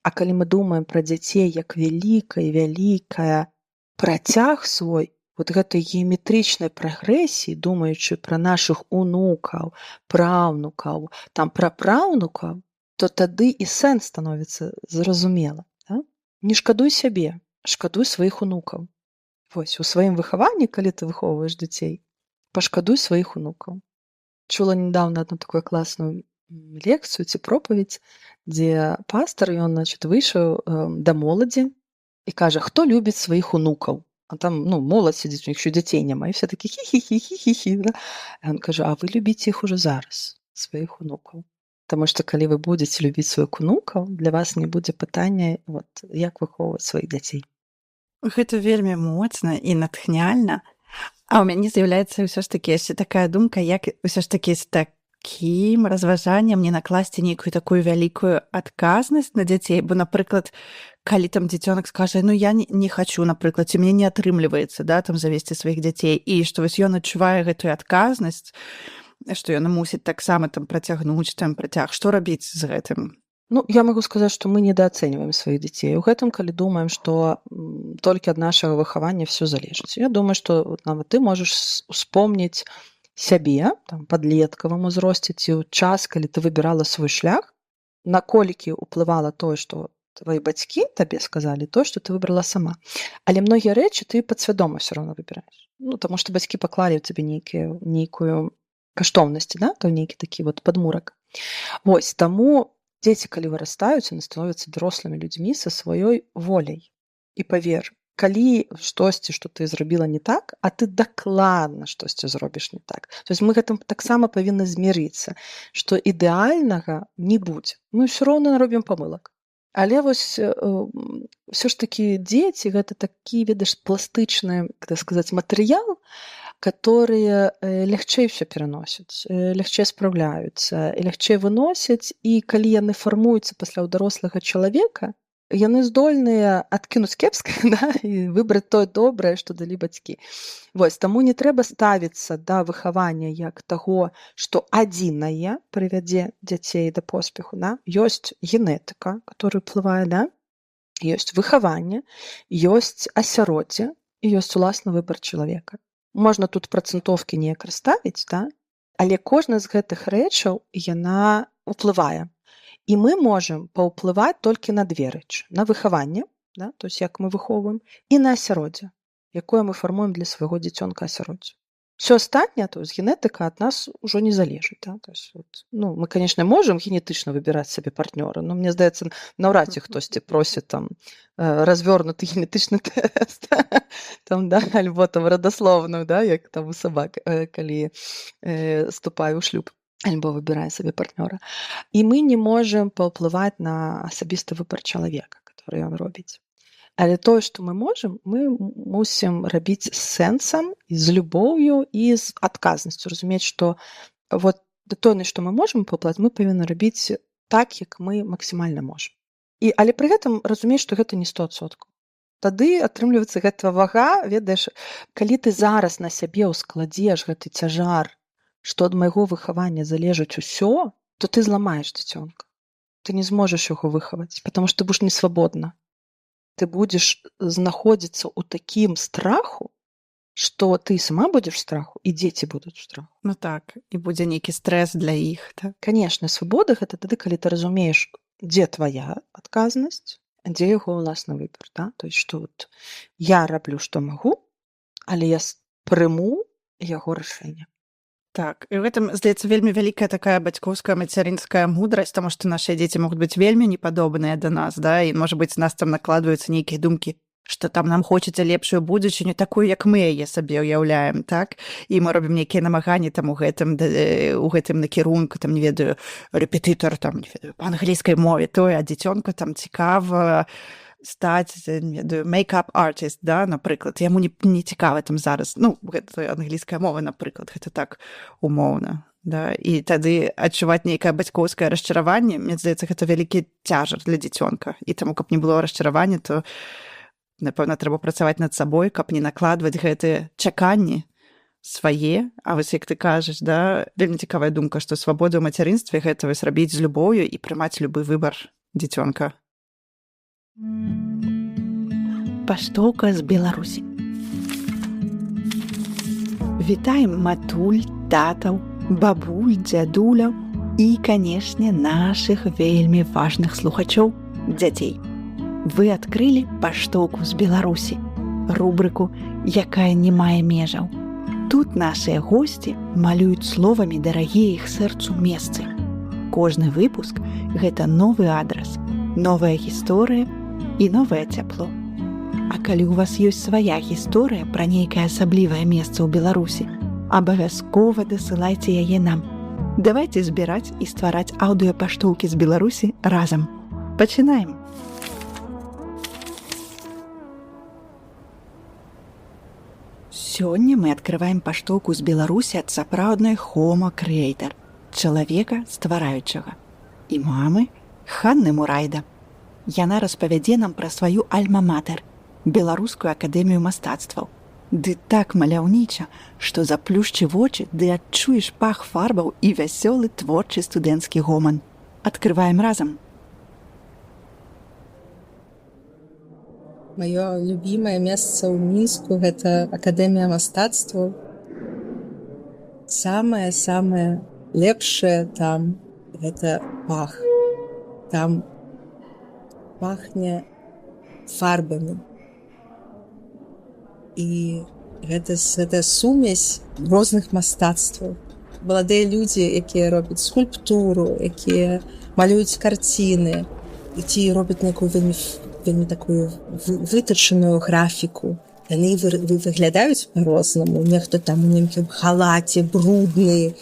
а калі мы думаем пра дзяцей як вялікая працяг свой, вот гэтай геаметрычнай прагрэсіі, думаючы пра нашых унукаў, праўнукаў, там пра праўнукаў, то тады і сэнс становіцца зразумела. Да? Не шкадуй сябе, шкадуй сваіх унукаў. Вось, у сваім выхаванні, калі ты выхоўваеш дзяцей, пашкадуй сваіх унукаў. Чула недавно одну такую класную лекцыю ці пропаведь, дзе пастор, ён, значит, выйшаў да моладзі і кажа, хто любіць сваіх унукаў? А там, ну, моладзь сидзіць, у них еще дзяцей няма, і все такі хі-хі-хі-хі-хі. Да? Ён кажа, а вы любіце іх уже зараз, сваіх унукаў. Таму што калі вы будзеце любіць сваіх унукаў, для вас не будзе пытання, вот, як выхоўваць сваіх дзяцей. Гэта вельмі моцна і натхняльна. А ў мяне з'яўляецца ўсё ж такі яшчэ такая думка, як ўсё ж такі з такім разважаннем не накласці нейкую такую вялікую адказнасць на дзяцей, бо, напрыклад, калі там дзіцёнак скажа, ну я не хачу, напрыклад, ці мне не атрымліваецца, да, там завесці сваіх дзяцей, і што вось ён адчувае гэтую адказнасць, што ён мусіць таксама там працягнуць там працяг, што рабіць з гэтым? Ну, я могу сказаць, што мы недаацэньваем сваіх дзяцей. У гэтым, калі думаем, што толькі ад нашага выхавання все залежыць. Я думаю, што нават ты можаш успомніць сябе, там, падлеткавым узросце, ці ў час, калі ты выбірала свой шлях, наколькі ўплывала тое, што твои бацькі табе сказалі, то, што ты выбрала сама. Але многія рэчы ты падсвядома все равно выбіраеш. Ну, таму што бацькі паклалі ў цябе нейкую каштоўнасць, да? То нейкі такі вот падмурак. Вось, таму дзеці, калі вырастаюць, яны становяцца дарослымі людзьмі са сваёй воляй. І павер, калі штосьці, што ты зрабіла не так, а ты дакладна штосьці зробіш не так. То есть мы гэтым таксама павінны змірыцца, што ідэальнага не будзе. Мы ўсё роўна наробім памылак. Але вось ўсё ж такі дзеці гэта такі, ведаеш, пластычны, так сказаць, матэрыял, которые лягчэй все пераносяць, лягчэй спраўляюцца і лягчэй выносяць, і калі яны фармуюцца пасля ў дарослага чалавека, яны здольныя адкінуць кепскае, да, і выбраць тое добрае, што далі бацькі. Вось, таму не трэба ставіцца да выхавання як таго, што адзінае прывядзе дзяцей да поспеху. Да? Ёсць генетыка, которая ўплывае, да? Ёсць выхаванне, ёсць асяроддзе і ёсць уласны выбар чалавека. Можна тут працэнтоўкі неяк расставіць, да? Але кожная з гэтых рэчаў, яна ўплывае. І мы можам паўплываць толькі на две рэчы: на выхаванне, да? То есть як мы выхоўваем, і на асяроддзе, якое мы фармуем для свайго дзіцёнка асяроддзе. Всё астатняе, то есть генетыка ад нас ужо не залежыць, да? То есть вот, ну, мы, конечно, можам генетычна выбіраць сабе партнёра, но мне здаецца, наўрад ці хтосьці просіць там развёрнуты генетычны тэст, там, да, альбо там радаслоўную, да, як там у сабак, калі ступае ў шлюб, альбо выбірае сабе партнёра. І мы не можам паўплываць на асабісты выбар чалавека, который ён робіць. Але тое, што мы можам, мы мусім рабіць з сэнсам, з любоўю і з адказнасцю. Разумець, што вот тое, што мы можам паўплываць, мы павінны рабіць так, як мы максімальна можам. Але пры гэтым разумець, што гэта не 100%. Тады атрымліваецца гэта вага, ведаеш, калі ты зараз на сябе ўскладзеш гэты цяжар, што ад майго выхавання залежыць усё, то ты зламаеш дзіцёнка. Ты не зможаш яго выхаваць, потому што ты будзеш несвабодна. Ты будзеш знаходзіцца ў такім страху, што ты сама будзеш в страху, і дзеці будуць в страху. Ну так, і будзе нейкі стрэс для іх, так? Канешне, свабода — гэта тады, калі ты разумееш, дзе твая адказнасць, а дзе яго ўласны выбар, да? То есть, што вот я раблю, што магу, але я прыму яго рашэнне. Так, і ў гэтым, здаецца, вельмі вялікая такая бацькоўская мацярынская мудрасць, таму што нашы дзеці могуць быць вельмі непадобныя да нас, да, і, можа быць, нас там накладваюцца нейкія думкі, што там нам хочацца лепшую будучыню, такую, як мы яе сабе ўяўляем, так? І мы робім нейкія намаганні там у гэтым накірунку, там, не ведаю, рэпетытар, там, не ведаю, па англійскай мове, тое, а дзіцёнку там цікава стаць, не ведаю, make-up artist, да, напрыклад. Яму не цікава там зараз. Ну, гэта англійская мова, напрыклад, гэта так умоўна, да. І тады адчуваць нейкае бацькоўскае расчараванне, мне здаецца, гэта вялікі цяжар для дзіцёнка. І таму, каб не было расчаравання, то, напэўна, трэба працаваць над сабой, каб не накладваць гэтыя чаканні свае. А вось як ты кажаш, да, вельмі цікавая думка, што свабода ў мацярынстве — гэта вось рабіць з любоўю і прымаць любы выбар дзіцёнка. Паштоўка з Беларусі. Вітаем матуль, татаў, бабуль, дзядуляў і, канешне, нашых вельмі важных слухачоў, дзяцей. Вы адкрылі паштоўку з Беларусі, рубрыку, якая не мае межаў. Тут нашыя госці малююць словамі дарагія іх сэрцу месцы. Кожны выпуск — гэта новы адрас, новая гісторыя і новае цяпло. А калі ў вас ёсць свая гісторыя пра нейкае асаблівае месца ў Беларусі, абавязкова дасылайце яе нам. Давайце збіраць і ствараць аўдыёпаштоўкі з Беларусі разам. Пачынаем! Сёння мы адкрываем паштоўку з Беларусі ад сапраўднай Homo Creator, чалавека ствараючага, і мамы Ханны Мурайда. Яна распавядзе нам пра сваю альма-матэр, Беларускую акадэмію мастацтваў. Ды так маляўніча, што заплюшчы вочы, ды адчуеш пах фарбаў і вясёлы творчы студэнцкі гоман. Адкрываем разам. Маё любімае месца ў Мінску — гэта акадэмія мастацтваў. Самае лепшае там — гэта пах. Там пахне фарбамі. І гэта сумесь розных мастацтваў. Маладыя людзі, якія робяць скульптуру, якія малююць карціны, ці робяць нейкую вельмі такую вытачаную графіку. Яны выглядаюць па-рознаму. Нехто там у нейкім халаце, брудны,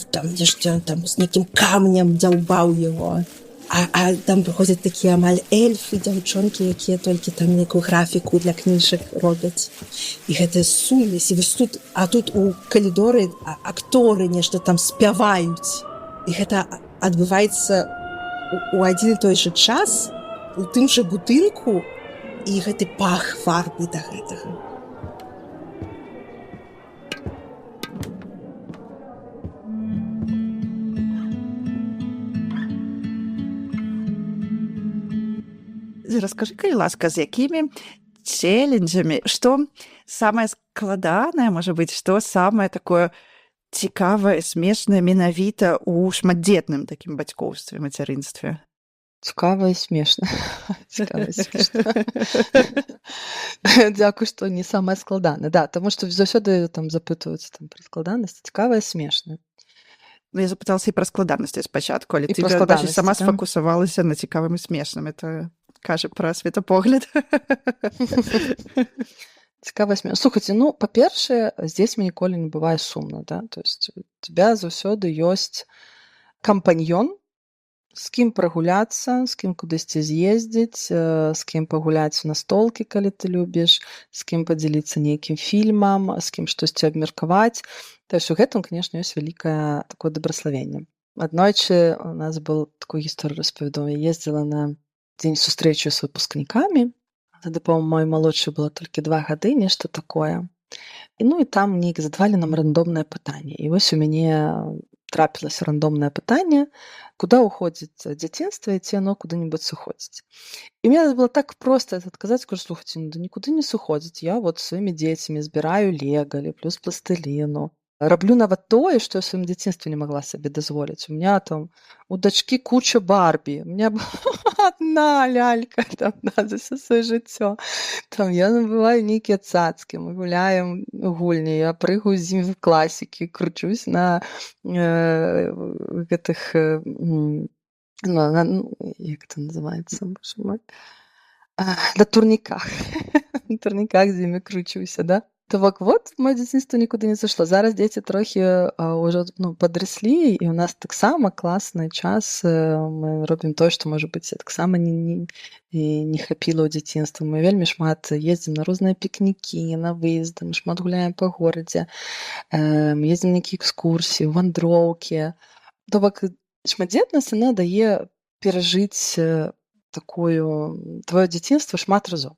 там нешта там з нейкім камнем дзяўбаў яго. А там прыходзяць такія амаль эльфы, дзяўчонкі, якія толькі там нейкую графіку для кніжак робяць. І гэта сумесь. І вось тут, а тут у калідоры акторы нешта там спяваюць. І гэта адбываецца у адзін і той жа час, у тым жа будынку, і гэты пах фарбы да гэтага. Раскажы, калі ласка, з якімі челленджамі. Што самае складанае, можа быць, што самае такое цікавае, смешнае менавіта ў шматдзетным такім бацькоўстве, мацярынстве? Цікава і смешна. Цікава і смешна. Дзякуй, што не самае складанае. Да, таму што заўсёды там запытваюцца там пра складанасць. Цікава і смешна. Ну, я запыталася і пра складанасці спачатку, але І ты, пра бачыш, складанасці, сама да. сфокусавалася на цікавым і смешным. Это кажа пра светапогляд. Цікава і смешна. Слухайце, ну, па-першае, з дзецьмі ніколі не бывае сумна, да? То есть у тебя заўсёды ёсць кампаньён, з кім прагуляцца, з кім кудысьці з'ездзіць, з кім пагуляць у настолкі, калі ты любіш, з кім падзяліцца нейкім фільмам, з кім штосьці абмеркаваць. То есть у гэтым, канешне, ёсць вялікае такое добраславенне. Аднойчы у нас был такую гісторыю распавядаў. Я ездзіла на дзень сустрэчы з выпускнікамі. Тады, па-моему, мой малодшы было толькі 2 гады, нешта такое. Ну і там неяк задавалі нам рандомнае пытанне. І вось у мяне трапілася рандомнае пытанне, куда уходзіць дзяцінства і ці яно куды-небудзь сыходзіць. І мне было так проста адказаць, кажу, слухайце, ну да нікуды не сыходзіць. Я вот сваімі дзецьмі збіраю лего, леплю з пластыліну. Раблю нават тое, што я ў сваім дзяцінстве не магла сабе дазволіць. У меня там у дачкі куча Барбі. У меня одна лялька там, да, за ўсё сваё жыццё. Там я набываю нейкія цацкі, мы гуляем у гульні, я прыгаю з імі в класікі, кручусь на гэтых, як это называецца, боже мой, на турніках. На турніках з імі кручуся, да? То бок, вот, моё дзяцінства нікуды не сышло. Зараз дзеці трохі ўжо падраслі, і ў нас таксама класны час. Мы робім тое, што, можа быць, таксама не хапіла ў дзяцінства. Мы вельмі шмат ездзім на розныя пікнікі, на выезды, мы шмат гуляем па горадзе, ездзім на нейкія экскурсіі, вандроўкі. То бок, шматдзетнасць, яна дае перажыць твоё дзяцінства шмат разоў.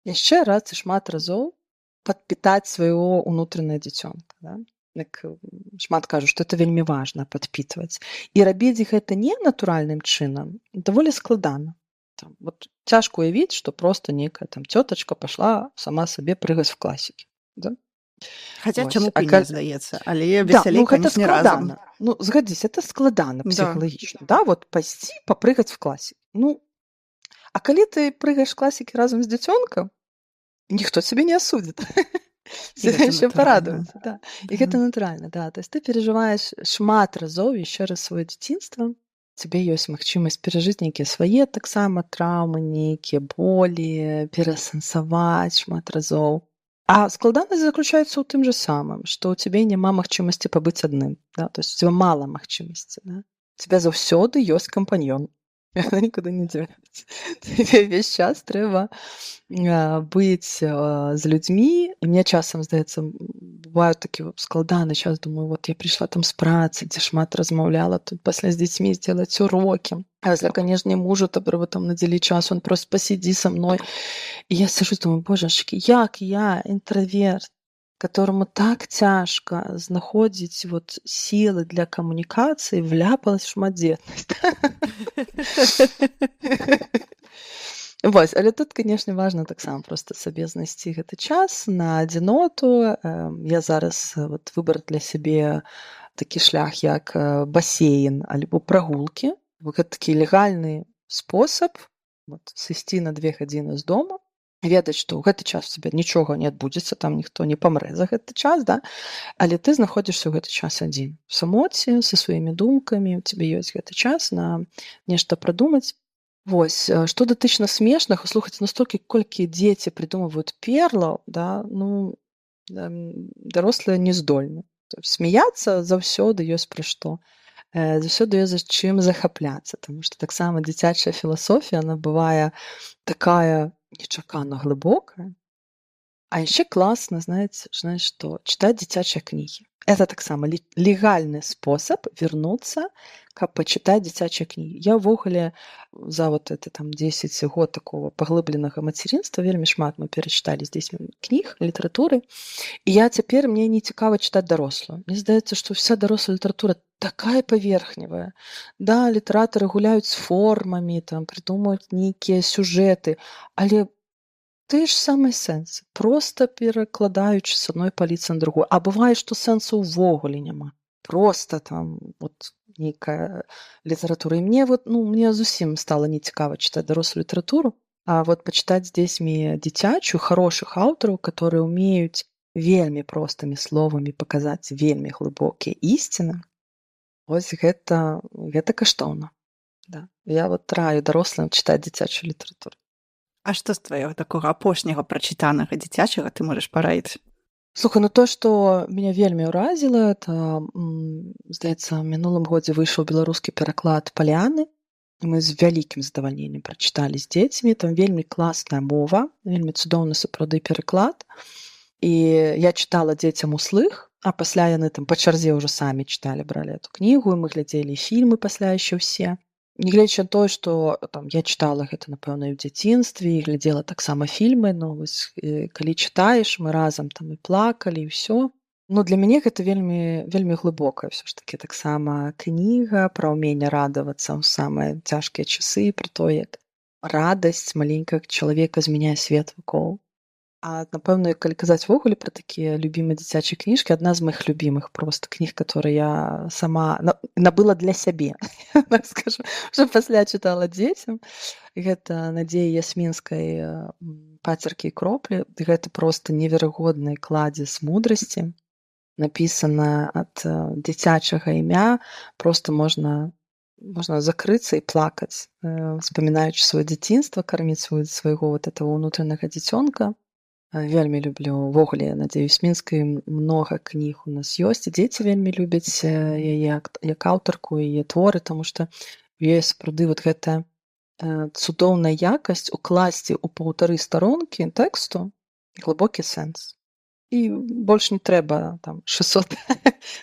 Яшчэ раз і шмат разоў падпітаць свайго ўнутранае дзіцёнка. Да? Як шмат кажу, што это вельмі важна падпітваць. І рабіць гэта не натуральным чынам даволі складана. Там, вот, цяжка уявіць, што проста нейкая там цётачка пашла сама сабе прыгаць в класікі. Да? Хаця Вось. чаму б і не здаецца, але Да, весялей, гэта канечне, разам. складана. Ну, згадзіся, это складана Да. псіхалагічна. Да, вот пайсці папрыгаць в класікі. Ну, а калі ты прыгаеш в класікі разам з дзіцёнкам, ніхто цябе не асудзіць. Все гэта яшчэ натуральна. парадуюцца. Да. І Да. гэта натуральна, да. То есть ты перажываеш шмат разоў яшчэ раз сваё дзяцінства. Цябе ёсць магчымасць перажыць нейкія свае таксама траўмы, нейкія болі, пераасэнсаваць шмат разоў. А складанасць заключаецца ў тым жа самым, што ў цябе няма магчымасці пабыць адным. Да? То есть у цябе мала магчымасці. Да? У цябе заўсёды ёсць кампаньён. Яна нікуды не дзенецца. Тебе ўвесь час трэба быць з людзьмі. І мне часам, здаецца, бывае такі складаны час, думаю, вот я прыйшла там з працы, дзе шмат размаўляла, тут пасля з дзецьмі зделаць урокі. А пасля, канешне, мужу трэба там надзяліць час, он просто пасядзі са мной. І я сижу, думаю, божачкі, як я, інтраверт, которому так цяжка знаходзіць вот сілы для камунікацыі, вляпалась в шматдзетнасць. Вось, але тут, канешне, важна таксама проста сабе знайсці гэты час на адзіноту. Я зараз вот выбраць для сябе такі шлях, як басейн альбо прагулкі. Гэта такі легальны спосаб вот, сысці на 2 гадзіны з дома, ведаць, што ў гэты час у цябе нічога не адбудзецца, там ніхто не памрэ за гэты час, да? Але ты знаходзішся ў гэты час адзін. У самоце, са сваімі думкамі, у цябе ёсць гэты час на нешта прадумаць. Вось, што датычна смешных, слухайце, настолькі колькі дзеці прыдумваюць перлаў, да? Ну, дарослыя не здольны. Смяяцца заўсёды ёсць пра што. Заўсёды ёсць за чым захапляцца, таму што таксама дзіцячая філасофія, она бывае такая нечакана глыбокая. А яшчэ класна, знаеце, што чытаць дзіцячыя кнігі. Это таксама легальны спосаб вернуцца, каб пачытаць дзіцячыя кнігі. Я ўвогуле за вот это там 10 год такого паглыбленага мацярынства вельмі шмат мы перачыталі з дзецьмі кніг, літаратуры. І я цяпер мне не цікава чытаць дарослую. Мне здаецца, што вся дарослая літаратура такая паверхневая. Да, літаратары гуляюць з формамі, там прыдумаюць нейкія сюжэты, але тыя ж самыя сэнсы, проста перакладаючы з адной паліцы на другую. А бывае, што сэнсу ўвогуле няма. Проста там вот нейкая літаратура. І мне вот, мне зусім стала нецікава чытаць дарослую літаратуру, а вот пачытаць з дзецьмі дзіцячую, хорошых аўтараў, которые ўмеюць вельмі простымі словамі паказаць вельмі глыбокія ісціны. Вось гэта каштоўна. Да. Я вот раю дарослым чытаць дзіцячую літаратуру. А што з твайго такога апошняга прачытанага дзіцячага ты можаш параіць? Слухай, то, што мяне вельмі ўразіла, это, здаецца, в мінулым годзе выйшаў беларускі пераклад Паляны. Мы з вялікім задавальненнем прачыталі з дзецьмі. Там вельмі класная мова, вельмі цудоўны сапраўды пераклад. І я чытала дзецям услых, а пасля яны там па чарзе ўжо самі чыталі, бралі эту кнігу, і мы глядзелі фільмы пасля яшчэ ўсе. Нягледзячы на тое, што там я чытала гэта, напэўна, і ў дзяцінстве, і глядзела таксама фільмы, вось калі чытаеш, мы разам там і плакалі, і ўсё. Для мяне гэта вельмі, вельмі глыбокая ўсё ж такі таксама кніга пра ўменне радавацца ў самыя цяжкія часы, пра тое, як радасць маленькага чалавека змяняе свет вакол. А, напэўна, калі казаць увогуле пра такія любімыя дзіцячыя кніжкі, адна з маіх любімых проста кніг, которые я сама набыла для сябе, так скажу, уже пасля чытала дзецям. Гэта Надзеі Ясмінскай «Пацеркі і кроплі». Гэта проста неверагодны кладзес мудрасці. Напісана ад дзіцячага імя. Проста можна закрыцца і плакаць, успамінаючы сваё дзяцінства, карміць свайго вот этого ўнутранага дзіцёнка. Вельмі люблю ўвогуле Надзею Ясмінскай, многа кніг у нас ёсць, і дзеці вельмі любяць яе як аўтарку, яе творы, таму што у яе сапраўды вот гэта цудоўная якасць укласці ў 1,5 старонкі тэксту глыбокі сэнс. І больш не трэба там 600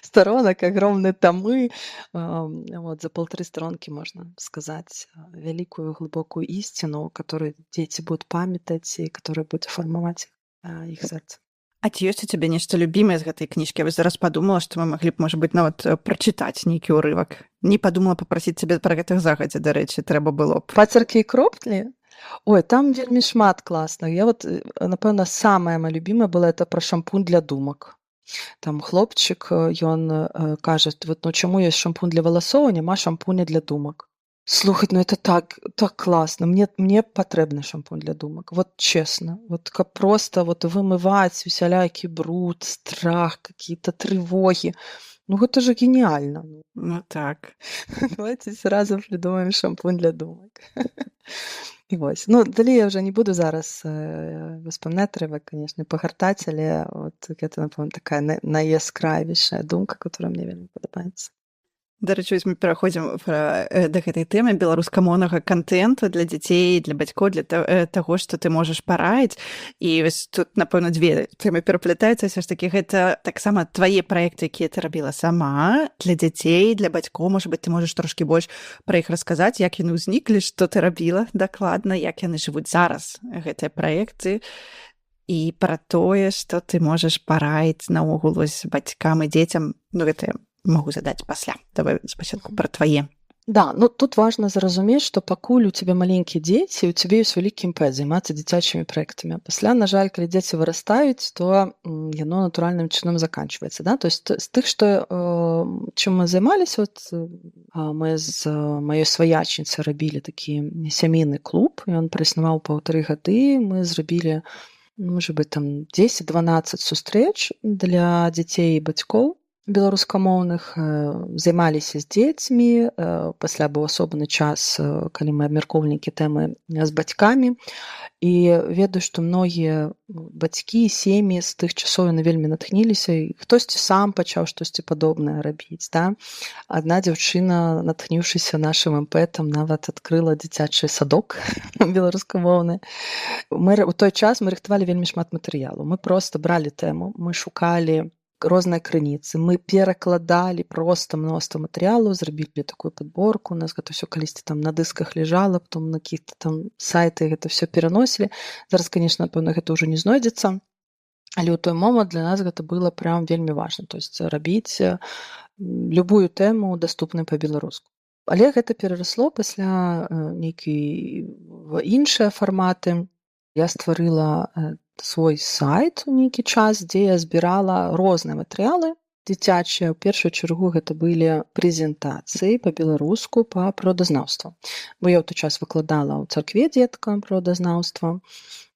сторонок, огромныя тамы. Вот, за 1,5 сторонкі можна сказаць вялікую глыбокую ісціну, которую дзеці будуць памятаць і которая будзе фармаваць іх сэрца. А ці ёсць у цябе нешта любімае з гэтай кніжкі? Я вось зараз падумала, што мы маглі б, можа быць, нават прачытаць нейкі ўрывак. Не падумала папрасіць цябе пра гэтых загадзя, дарэчы, трэба было б. «Пацеркі і кроплі»? Ой, там вельмі шмат класна. Я вот, напэўна, самая моя любимая была это пра шампунь для думак. Там хлопчык, ён кажа, вот, чаму ёсць шампунь для валасоў, а няма шампуня для думак. Слухай, это так класна. Мне патрэбны шампунь для думак. Вот честно. Вот каб просто вот вымываць усялякі бруд, страх, какие-то тревоги. Это же гениально. Так. Давайте разом придумаем шампунь для думак. І вось. Далей я ўжо не буду зараз успамінаць, трэба, конечно, пагартаць, але вот гэта, напэўна, такая найяскравейшая думка, которая мне вельмі падабаецца. Дарэчы, мы пераходзім да гэтай тэмы беларускамоўнага кантэнту для дзяцей, для бацькоў, для таго, што ты можаш параіць. І вось тут, напэўна, дзве тэмы пераплятаюцца. Ўсё ж такі гэта таксама твае праекты, якія ты рабіла сама для дзяцей, для бацькоў. Можа быць, ты можаш трошкі больш пра іх расказаць, як яны ўзніклі, што ты рабіла дакладна, як яны жывуць зараз, гэтыя праекты. І пра тое, што ты можаш параіць наогул бацькам і дзецям. Гэта могу задаць пасля. Давай спачатку пра твае. Да, тут важна зразумець, што пакуль у цябе маленькія дзеці, у цябе ёсць вялікі імпэт займацца дзіцячымі праектамі. Пасля, на жаль, калі дзеці вырастаюць, то яно натуральным чынам заканчваецца. Да? То есть з тых, чым мы займаліся, мы з маёй сваячніцай рабілі такі сямейны клуб, ён праіснаваў 1,5 гады, мы зрабілі, можа быць, там 10-12 сустрэч для дзяцей і бацькоў беларускамоўных, займаліся з дзецьмі, пасля быў асобны час, калі мы абмяркоўвалі нейкія тэмы з бацькамі, і ведаю, што многія бацькі, сем'і з тых часоў яны вельмі натхніліся, і хтосьці сам пачаў штосьці падобнае рабіць. Да? Адна дзяўчына, натхніўшыся нашым імпэтам, нават адкрыла дзіцячы садок беларускамоўны. У той час мы рыхтавалі вельмі шмат матэрыялу. Мы проста бралі тэму, мы шукалі розныя крыніцы, мы перакладалі проста мноства матэрыялаў, зрабілі такую падборку, у нас гэта ўсё калісьці там на дысках ляжала, потом на каких-то там сайты гэта ўсё пераносілі. Зараз, конечно, напэўна, гэта ўжо не знойдзецца, але ў той момант для нас гэта было прям вельмі важна, то есть рабіць любую тэму даступнай па-беларуску. Але гэта перарасло пасля нейкай іншыя фарматы. Я стварыла свой сайт у нейкі час, дзе я збірала розныя матэрыялы дзіцячыя. У першую чаргу гэта былі прэзентацыі па-беларуску па прыродазнаўству. Бо я ў той час выкладала ў царкве дзеткам прыродазнаўства.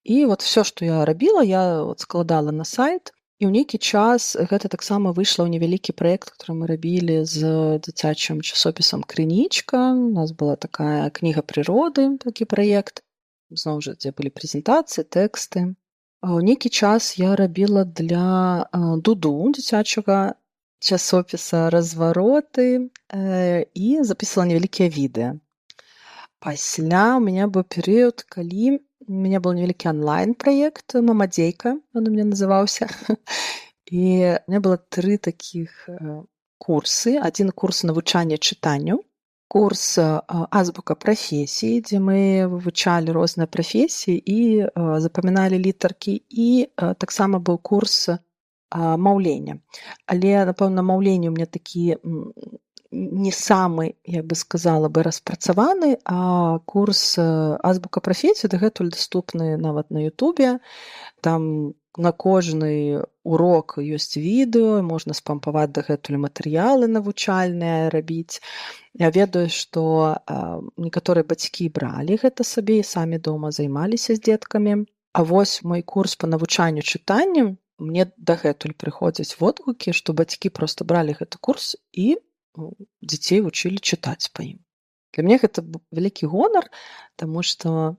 І вот все, што я рабіла, я вот складала на сайт. І ў нейкі час гэта таксама выйшла ў невялікі праект, который мы рабілі з дзіцячым часопісам «Крынічка». У нас была такая кніга прыроды, такі праект. Зноў жа, дзе былі прэзентацыі, тэксты. А ў нейкі час я рабіла для Дуду, дзіцячага часопіса, развароты і записывала невялікія відэа. Пасля у меня быў перыяд, калі у меня был невялікі онлайн-праект «Мамадзейка», он у меня называўся. І у меня было 3 такіх курсы. Адзін курс навучання чытанню, курс азбука прафесій, дзе мы вывучалі розныя прафесіі і запаміналі літаркі. І таксама быў курс маўлення. Але, напэўна, маўленне у меня такі не самы, я бы сказала бы, распрацаваны, а курс азбука прафесій дагэтуль даступны нават на Ютубе. Там на кожны урок ёсць відэо, можна спампаваць дагэтуль матэрыялы навучальныя рабіць. Я ведаю, што некаторыя бацькі бралі гэта сабе і самі дома займаліся з дзеткамі. А вось мой курс па навучанню чытанню, мне дагэтуль прыходзяць водгукі, што бацькі проста бралі гэты курс і дзяцей вучылі чытаць па ім. Для мяне гэта вялікі гонар, таму што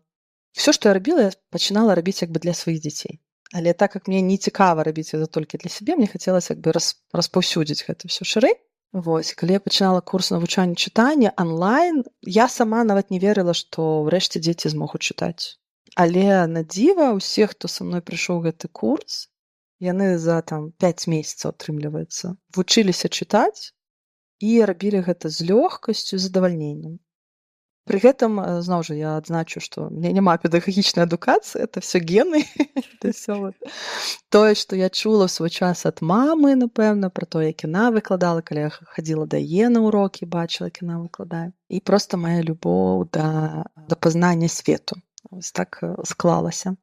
все, што я рабіла, я пачынала рабіць як бы для сваіх дзяцей. Але так як мне не цікава рабіць гэта толькі для сябе, мне хацелася як бы распаўсюдзіць гэта ўсё шырэй. Вось, калі я пачынала курс навучання чытання онлайн, я сама нават не верыла, што ўрэшце дзеці змогуць чытаць. Але на дзіва, усе, хто са мной прыйшоў гэты курс, яны за 5 месяцаў, атрымліваецца, вучыліся чытаць і рабілі гэта з лёгкасцю, з задавальненнем. Пры гэтым, зноў жа, я адзначу, што у мяне няма педагагічнай адукацыі, это все гены. Тое, што я чула ў свой час ад мамы, напэўна, пра тое, як яна выкладала, калі я хадзіла да яе на ўрокі, бачыла, як яна выкладае. І проста мая любоў да пазнання свету. Вось так склалася.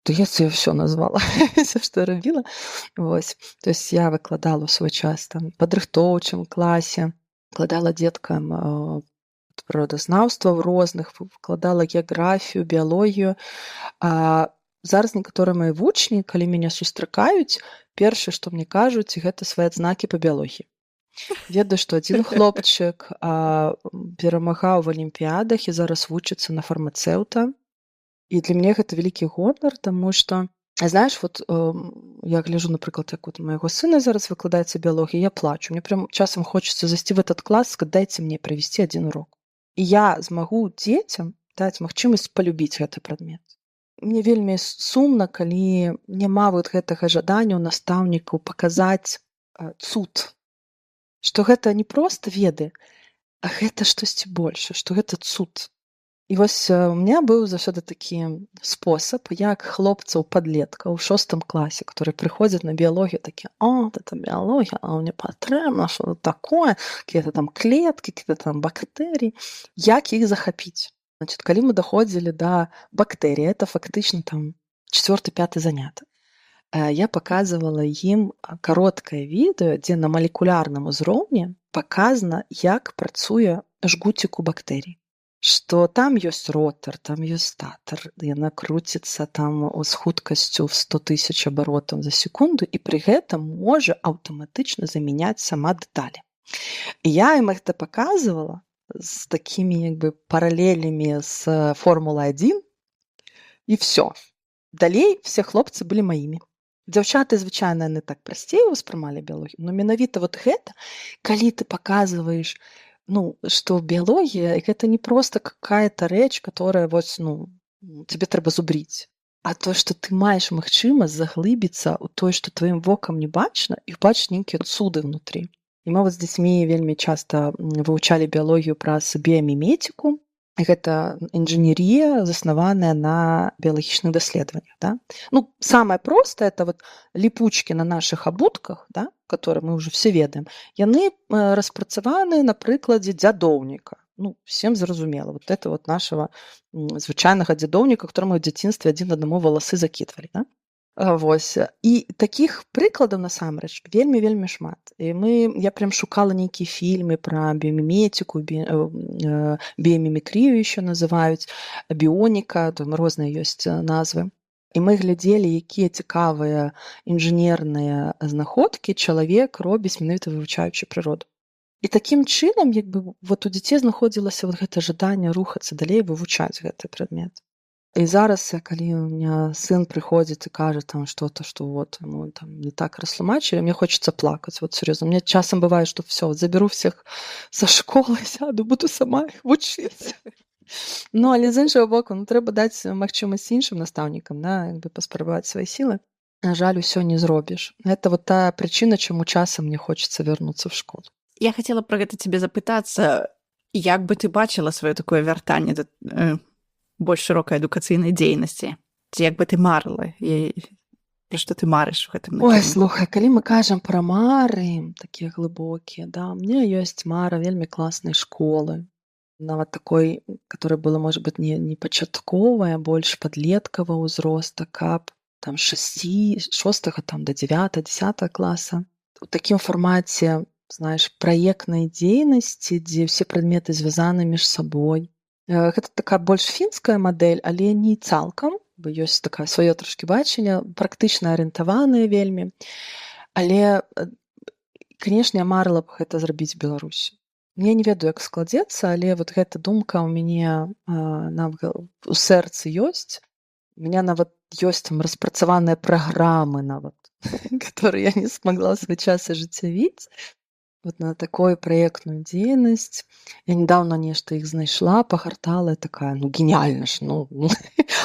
Здаецца, я ўсё назвала, все, што рабіла. Вось. То есть я выкладала ў свой час там падрыхтоўчым класе, выкладала дзеткам прыродазнаўства ў розных, выкладала геаграфію, біялогію. А зараз некаторыя мае вучні, калі мяне сустракаюць, першае, што мне кажуць, гэта свае адзнакі па біялогіі. Ведаю, што адзін хлопчык перамагаў в алімпіядах і зараз вучыцца на фармацэўта. І для мяне гэта вялікі гонар, таму што, знаеш, вот я гляжу, напрыклад, як вот у майго сына зараз выкладаецца біялогія, я плачу. Мне прям часам хочацца зайсці в этот клас, сказаць, дайце мне правесці адзін урок. І я змагу дзецям даць магчымасць палюбіць гэты прадмет. Мне вельмі сумна, калі няма вот гэтага жадання ў настаўнікаў паказаць цуд. Што гэта не проста веды, а гэта штосьці большае, што гэта цуд. І вось у меня быў заўсёды такі спосаб, як хлопцаў-падлеткаў у 6 класе, которые прыходзяць на біялогію, такі: «О, это біялогія, а мне патрэбна, што такое, какие-то там клеткі, какие-то там бактэрыі». Як іх захапіць? Значит, калі мы даходзілі да бактэрій, это фактычна там 4-5 занятак, я паказвала ім кароткае відэо, дзе на малекулярным узроўні паказана, як працуе жгуцік у бактэрій. Што там ёсць ротар, там ёсць статар, яна круціцца там з хуткасцю в 100 000 абаротаў за секунду і пры гэтым можа аўтаматычна замяняць сама дэталі. І я ім гэта паказвала з такімі як бы паралелямі з Формулы-1 і все. Далей все хлопцы былі маімі. Дзяўчаты, звычайна, яны так прасцей успрымалі біялогію, но менавіта вот гэта, калі ты паказваеш, что биология — это не просто какая-то рэч, которая вот, тебе трэба зубріць, а то, что ты маеш магчымасць заглыбіцца ў тое, што тваім вокам не бачна, і бачыць нейкія цуды ўнутры. І мы вот з дзецьмі вельмі часта вывучалі біялогію праз біяміметику. Гэта інжынерія, заснаваная на біялагічных даследаваннях. Да? Самое простое — это вот липучки на наших абутках, да, которые мы уже все ведаем, яны распрацаваны на прыкладзе дзядоўніка. ну, всем зразумела. Вот это вот нашего звычайнага дзядоўніка, которому ў дзяцінстве адзін аднаму валасы закідвалі, да? Вось. І такіх прыкладаў насамрэч вельмі шмат. І я прям шукала нейкія фільмы пра біоміметику, біомімікрію еще называюць, біоніка, там розныя ёсць назвы. І мы глядзелі, якія цікавыя інжынерныя знаходкі чалавек робіць, менавіта вывучаючы прыроду. І такім чынам, як бы, вот у дзяцей знаходзілася вот гэта жаданне рухацца далей, вывучаць гэты прадмет. І зараз, калі у меня сын прыходзіць і кажа там что-то, что вот ему там не так растлумачили, мне хочется плакать, вот серьезно. Мне часам бывает, что все, вот заберу всех со школы, сяду, буду сама их вучыць. Ну, але з іншого боку, ну, трэба даць магчымасць іншым настаўнікам, да, як бы паспрабаваць свае сілы. На жаль, усё не зробіш. Это вот та прычына, чаму часам мне хочется вернуться в школу. Я хацела пра гэта цябе запытацца, як бы ты бачыла сваё такое вяртанне да больш шырокай адукацыйнай дзейнасці? Ці як бы ты марыла? Пра што ты марыш у гэтым Ой, накірунку? слухай, калі мы кажам пра мары, такія глыбокія, да, у меня ёсць мара вельмі класнай школы. Нават такой, которая была, может быть, не пачатковая, больш падлеткавага ўзроста, каб там 6 там, до 9-10 класа. У такім фармаце, знаеш, праектнай дзейнасці, дзе ўсе прадметы звязаны між сабой. Гэта такая больш фінская мадэль, але не цалкам, бо ёсць такая сваё трошкі бачанне, практычна арыентаванае вельмі. Але, канешне, я марыла б гэта зрабіць у Беларусі. Я не ведаю, як складзецца, але вот гэта думка ў мяне у сэрцы ёсць. У меня нават ёсць там распрацаваныя праграмы нават, которые я не смогла свой час ажыццявіць. Вот на такую праектную дзейнасць. Я недавно нешта іх знайшла, пагартала, такая, ну, гениальна ж, ну.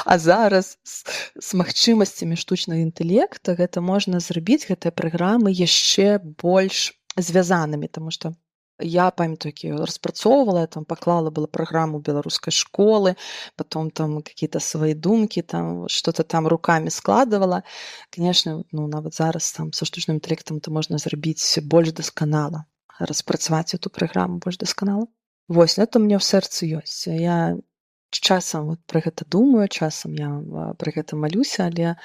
А зараз з магчымасцямі штучнага інтэлекта гэта можна зрабіць, гэтыя праграмы яшчэ больш звязанымі, таму што я памятаю, як я распрацоўвала, я там паклала была праграму беларускай школы, потом там какие-то свои думкі, там что-то там руками складывала. Конечно, ну, нават зараз там со штучным інтэлектам это можна зрабіць больш дасканала, распрацаваць эту праграму больш дасканала. Вось, это мне ў сэрцы ёсць. Я часам вот пра гэта думаю, часам я пра гэта малюся, але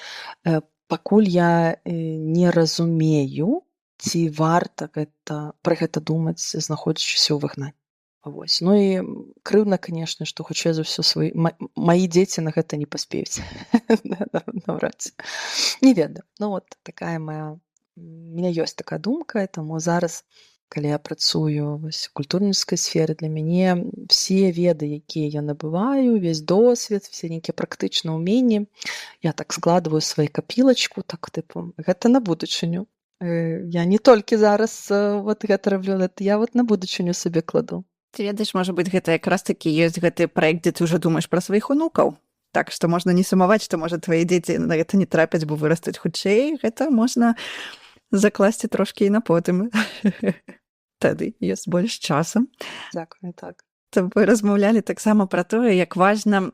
пакуль я не разумею, ці варта пра гэта думаць, знаходзячыся ў выгнанні. Вось. Ну і крыўдна, канешне, што хутчэй за ўсё маі дзеці на гэта не паспеюць. Наўрад ці. Не ведаю. Ну вот такая у меня ёсць такая думка, таму зараз, калі я працую у культурніцкай сферы, для мяне все веды, якія я набываю, увесь досвед, все нейкія практычныя ўменні, я так складываю сваю капілачку, так тыпу, гэта на будучыню. Я не толькі зараз вот гэта раблю, я вот на будучыню сабе кладу. Ты ведаеш, можа быць, гэта якраз такі ёсць гэты праект, дзе ты ўжо думаеш пра сваіх унукаў. Так што можна не сумаваць, што, можа, твае дзеці на гэта не трапяць, бо вырастуць хутчэй. Гэта можна закласці трошкі і на потым. Тады ёсць больш часу. Дзякуй, так. Тобой размаўлялі таксама пра тое, як важна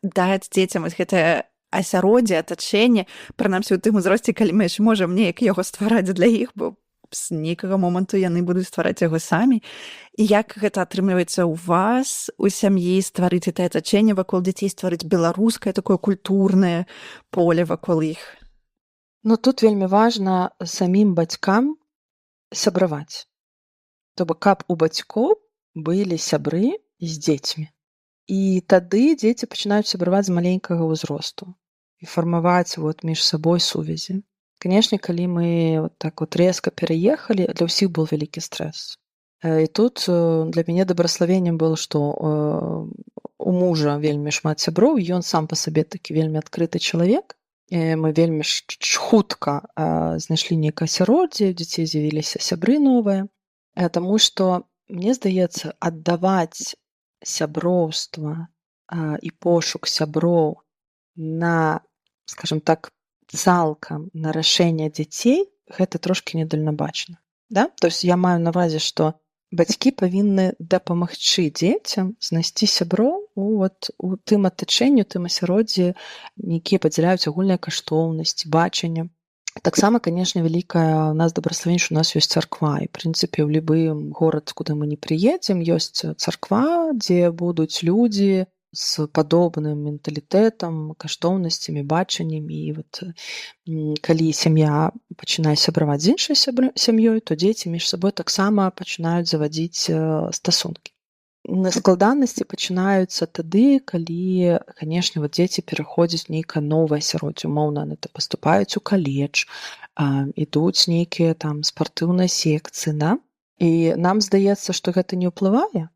даць дзецям гэтае асяроддзе, атачэнне, прынамсі ў тым узросце, калі мы яшчэ можам неяк яго ствараць для іх, бо з нейкага моманту яны будуць ствараць яго самі. І як гэта атрымліваецца ў вас, у сям'і, стварыць гэтае атачэнне вакол дзяцей, стварыць беларускае такое культурнае поле вакол іх? Ну, тут вельмі важна самім бацькам сябраваць. То бок, каб у бацькоў былі сябры з дзецьмі. І тады дзеці пачынаюць сябраваць з маленькага ўзросту і фармаваць вот між сабой сувязі. Канешне, калі мы вот так вот резка пераехалі, для ўсіх быў вялікі стрэс. І тут для мяне дабраславеннем было, што у мужа вельмі шмат сяброў, ён сам па сабе такі вельмі адкрыты чалавек. Мы вельмі хутка знайшлі нейкае асяроддзе, у дзяцей з'явіліся сябры новыя. Таму што, мне здаецца, аддаваць сяброўства і пошук сяброў на, скажем так, цалкам на рашэнне дзяцей, гэта трошкі недальнабачна. Да? То есть я маю на ўвазе, што бацькі павінны дапамагчы дзецям знайсці сяброў у тым атачэнні, у тым асяроддзі, якія падзяляюць агульныя каштоўнасці, бачанне. Таксама, канешне, вялікая у нас добраславень, што у нас ёсць царква. І, прынцыпе, ў любы горад, куды мы не прыедзем, ёсць царква, дзе будуць людзі з падобным менталітэтам, каштоўнасцямі, бачаннямі. І вот калі сям'я пачынае сябраваць з іншай сям'ёй, то дзеці між сабой таксама пачынаюць завадзіць стасункі. Складанасці пачынаюцца тады, калі, канешне, вот дзеці пераходзяць нейкае новае асяроддзе. Умоўна, яны паступаюць у каледж, ідуць нейкія там спартыўныя секцыі, да? І нам здаецца, што гэта не ўплывае,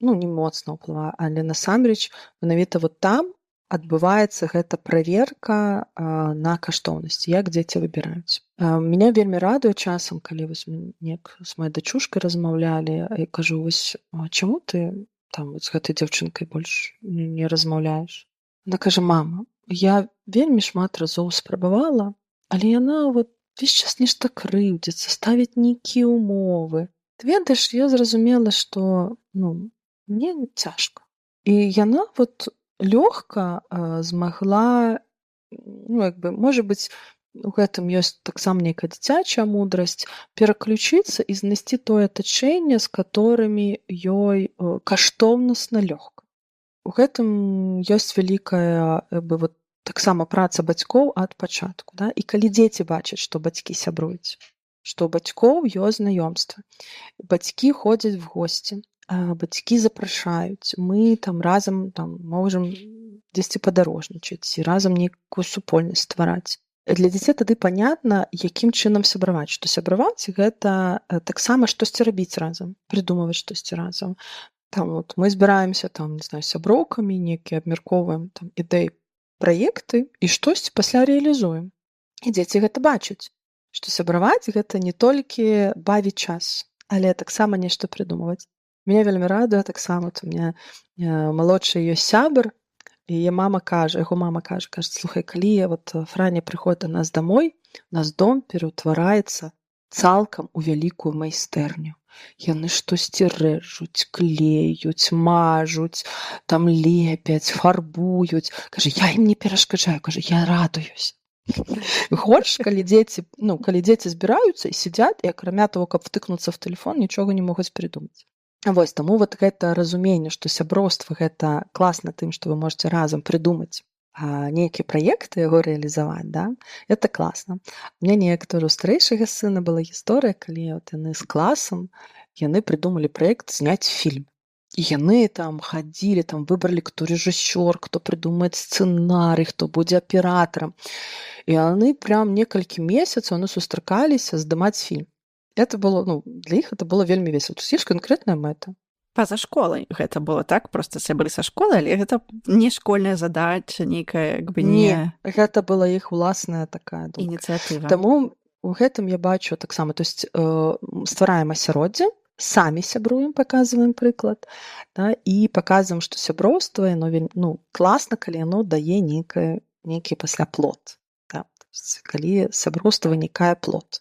не моцна ўплывае, але насамрэч менавіта вот там адбываецца гэта праверка на каштоўнасці, як дзеці выбіраюць. Мяне вельмі радуе часам, калі вось неяк з маёй дачушкай размаўлялі, і кажу: вось чаму ты там з гэтай дзяўчынкай больш не размаўляеш? Яна кажа: мама, я вельмі шмат разоў спрабавала, але яна вот увесь час нешта крыўдзіцца, ставіць нейкія умовы. Ты ведаеш, я зразумела, што мне цяжка. І яна вот лёгка змагла, можа быць, у гэтым ёсць таксама нейкая дзіцячая мудрасць, пераключыцца і знайсці тое атачэнне, з каторымі ёй каштоўнасна лёгка. У гэтым ёсць вялікая вот таксама праца бацькоў ад пачатку, да? І калі дзеці бачаць, што бацькі сябруюць, што у бацькоў ёсць знаёмствы, бацькі ходзяць в госці, бацькі запрашаюць, мы там разам можам дзесьці падарожнічаць, разам нейкую супольнасць ствараць. Для дзяцей тады панятна, якім чынам сябраваць, што сябраваць гэта таксама штосьці рабіць разам, прыдумваць штосьці разам. Вот мы збіраемся сяброўкамі, нейкія абмяркоўваем ідэі, праекты і штосьці пасля рэалізуем. І дзеці гэта бачаць, што сябраваць гэта не толькі бавіць час, але таксама нешта прыдумваць. Мяне вельмі радуе таксама, у мяне малодшы ёсць сябар, і яго мама кажа, слухай, калі вот Франя прыходзіць да нас домой, у нас дом пераўтвараецца цалкам у вялікую майстэрню. Яны штосьці рэжуць, клеюць, мажуць, там лепяць, фарбуюць. Кажа, я ім не перашкаджаю, я радуюсь. Горш, калі дзеці збіраюцца і сядзяць, і акрамя того, каб втыкнуцца в тэлефон, нічога не могуць прыдумаць. Вось, таму вот гэта разуменне, што сяброўства гэта класна тым, што вы можаце разам прыдумаць нейкія праекты, яго рэалізаваць, да? Это класна. У мяне некаторыя старэйшага сына была гісторыя, калі яны з класам, яны прыдумалі праект зняць фільм. І яны там хадзілі, выбралі, хто рэжысёр, хто прыдумае сцэнарый, хто будзе аператарам. І яны прям некалькі месяцаў сустракаліся здымаць фільм. Это было, для іх это было вельмі весела. Тут ёсць канкрэтная мэта. Па-за школай гэта было так? Проста сябры са школы, але гэта не школьная задача, нейкая, Не, гэта была іх уласная такая думка. ініцыятыва. Таму у гэтым я бачу таксама, то есть ствараем асяроддзе, самі сябруем, паказваем прыклад, да, і паказваем, што сяброўства, яно класна, калі яно дае нейкі пасля плод. Да? Калі сяброўства вынікае плод.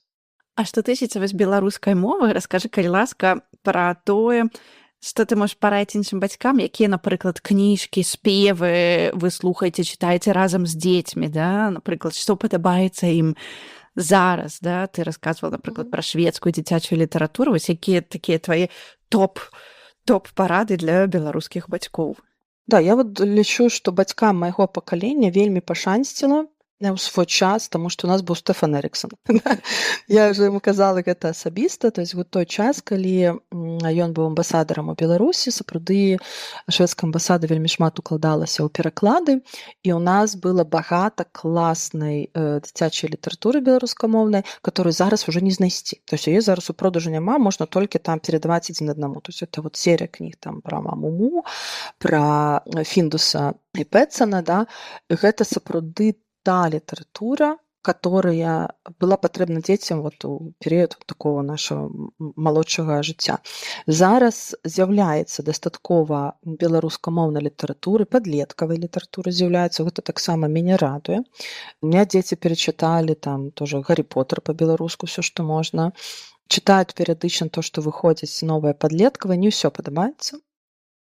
А што тычыцца вось беларускай мовы, раскажы, калі ласка, пра тое, што ты можаш параіць іншым бацькам, якія, напрыклад, кніжкі, спевы вы слухаеце, чытаеце разам з дзецьмі, да? Напрыклад, што падабаецца ім зараз, да? Ты расказвала, напрыклад, пра шведскую дзіцячую літаратуру, вось якія такія твае топ-парады для беларускіх бацькоў? Да, я вот лічу, што бацькам майго пакалення вельмі пашанціла ў свой час, таму што у нас быў Стэфан Эрыксон. Я ўжо яму казала гэта асабіста, то есть вот той час, калі ён быў амбасадарам у Беларусі, сапраўды шведская амбасада вельмі шмат укладалася ў пераклады, і ў нас было багата класнай дзіцячай літаратуры беларускамоўнай, которую зараз уже не знайсці. То есть яе зараз у продажу няма, можна толькі там перадаваць адзін аднаму. То есть это вот серия кніг там пра Мамуму, пра Фіндуса і Пэтсона, да, гэта сапраўды та літаратура, которая была патрэбна дзецям вот у перыяд такого нашего малодшага жыцця. Зараз з'яўляецца дастаткова беларускамоўнай літаратуры, падлеткавай літаратуры з'яўляецца, гэта таксама мяне радуе. У меня дзеці перачыталі там тоже Гаррі Поттер па-беларуску, все, што можна. Чытаюць перыядычна то, што выходзіць новае падлеткавае, не ўсё падабаецца.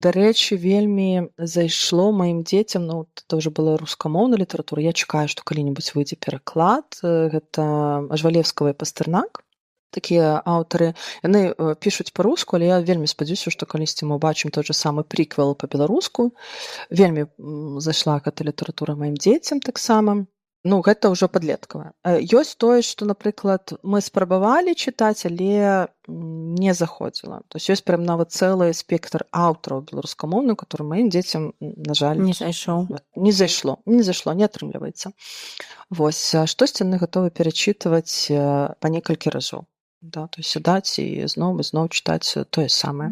Дарэчы, вельмі зайшло маім дзецям, ну, это ўжо была рускамоўная літаратура. Я чакаю, што калі-небудзь выйдзе пераклад. Гэта Жвалевскага і Пастэрнак. Такія аўтары, яны пішуць па-руску, але я вельмі спадзяюся, што калісьці мы ўбачым той жа самы прыквел па-беларуску. Вельмі зайшла гэта літаратура маім дзецям таксама. Ну, гэта ўжо падлеткавая. Ёсць тое, што, напрыклад, мы спрабавалі чытаць, але не заходзіла. То есть ёсць прям нават цэлы спектр аўтараў беларускамоўных, который маім дзецям, на жаль, Не зайшоў. не зайшло, не атрымліваецца. Вось, штосьці яны гатовы перачытваць па некалькі разоў. Да, то есть сядаць і зноў чытаць тое самае.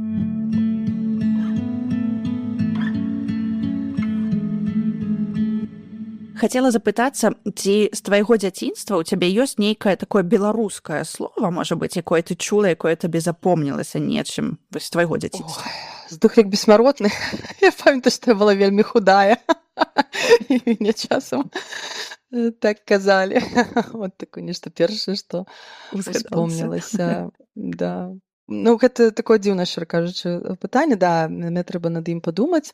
Хацела запытацца, ці з твайго дзяцінства ў цябе ёсць нейкае такое беларускае слова, можа быць, якое ты чула, якое табе запомнілася нечым з твайго дзяцінства? Здохлік бессмяротны. Я памятаю, што я была вельмі худая. І мне часам так казалі. Вот такое нешта першае, што успомнілася. Да. Ну, гэта такое дзіўнае, шчыра кажучы, пытанне, да, мне трэба над ім падумаць,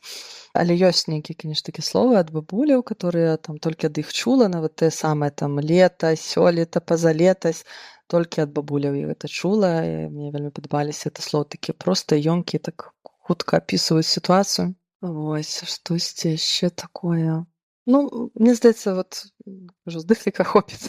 але ёсць нейкія, канешне, такія словы ад бабуляў, которые там толькі ад іх чула, нават тое самае там лета, сёлета, пазалетась, толькі ад бабуляў я гэта чула, і мне вельмі падабаліся гэта словы такія простыя, ёмкія, так хутка апісваюць сітуацыю. Вось, штосьці яшчэ такое. Ну, мне здаецца, вот ўжо здыхліка хопіць.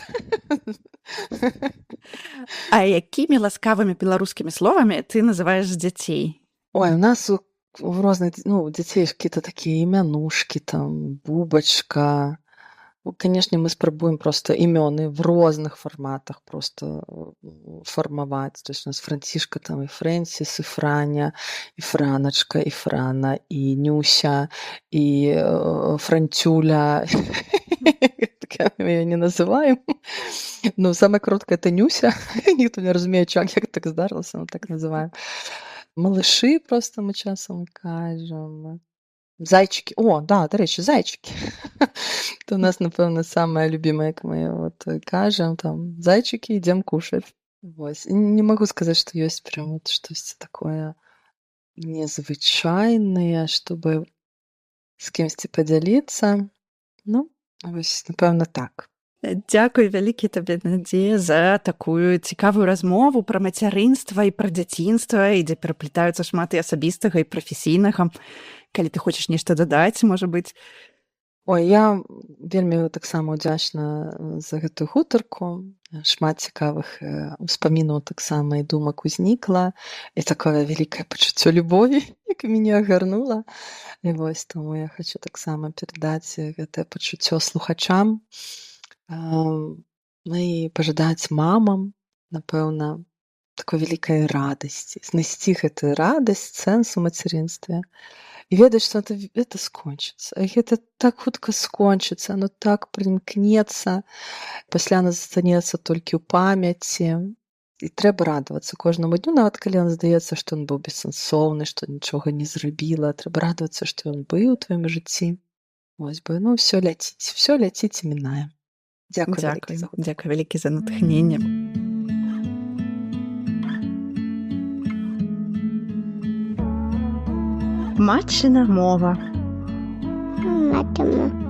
А якімі ласкавымі беларускімі словамі ты называеш дзяцей? Ой, у нас у розных, ну, дзяцей какие-то такія імянушкі, там, бубачка. Канешне, мы спрабуем просто імёны в розных фарматах просто фармаваць. То есть у нас Францішка, там, і Фрэнсіс, і Франя, і Франачка, і Франа, і Нюся, і Францюля. Так мы её не называем. Ну, самое короткое — это Нюся. Ніхто не разумее, як так здарылася, но так называем. Малышы просто мы часам кажам. Зайчики. О, да, дарэчы, зайчики. Это у нас, напэўна, самое любимое, як мы вот кажам, там, зайчики, ідзем кушаць. Вось. Не магу сказаць, што ёсць прям вот штосьці такое незвычайнае, чтобы з кімсьці падзяліцца. Ну, вось, напэўна, так. Дзякуй вялікі табе, Надзея, за такую цікавую размову пра мацярынства і пра дзяцінства, і дзе пераплітаюцца шмат і асабістага, і прафесійнага. Калі ты хочаш нешта дадаць, можа быць. Ой, я вельмі таксама ўдзячна за гэтую гутарку. Шмат цікавых успамінаў таксама і думак узнікла. І такое вялікае пачуццё любові, як мяне агарнула. І вось таму я хочу таксама перадаць гэтае пачуццё слухачам. І пажадаць мамам, напэўна, такой вялікай радасці, знайсці гэтую радасць, сэнс у мацярынстве. І ведаць, што это скончыцца. І гэта так хутка скончыцца, оно так прымкнецца, пасля нас застанецца толькі ў памяці. І трэба радавацца кожнаму дню, нават калі нам здаецца, што ён быў бессэнсоўны, што нічога не зрабіла. Трэба радавацца, што ён быў у тваім жыцці. Вось бы, ну, всё ляціць і мінае. Дзякуй вялікі за натхненне. Матчына мова. Матчына.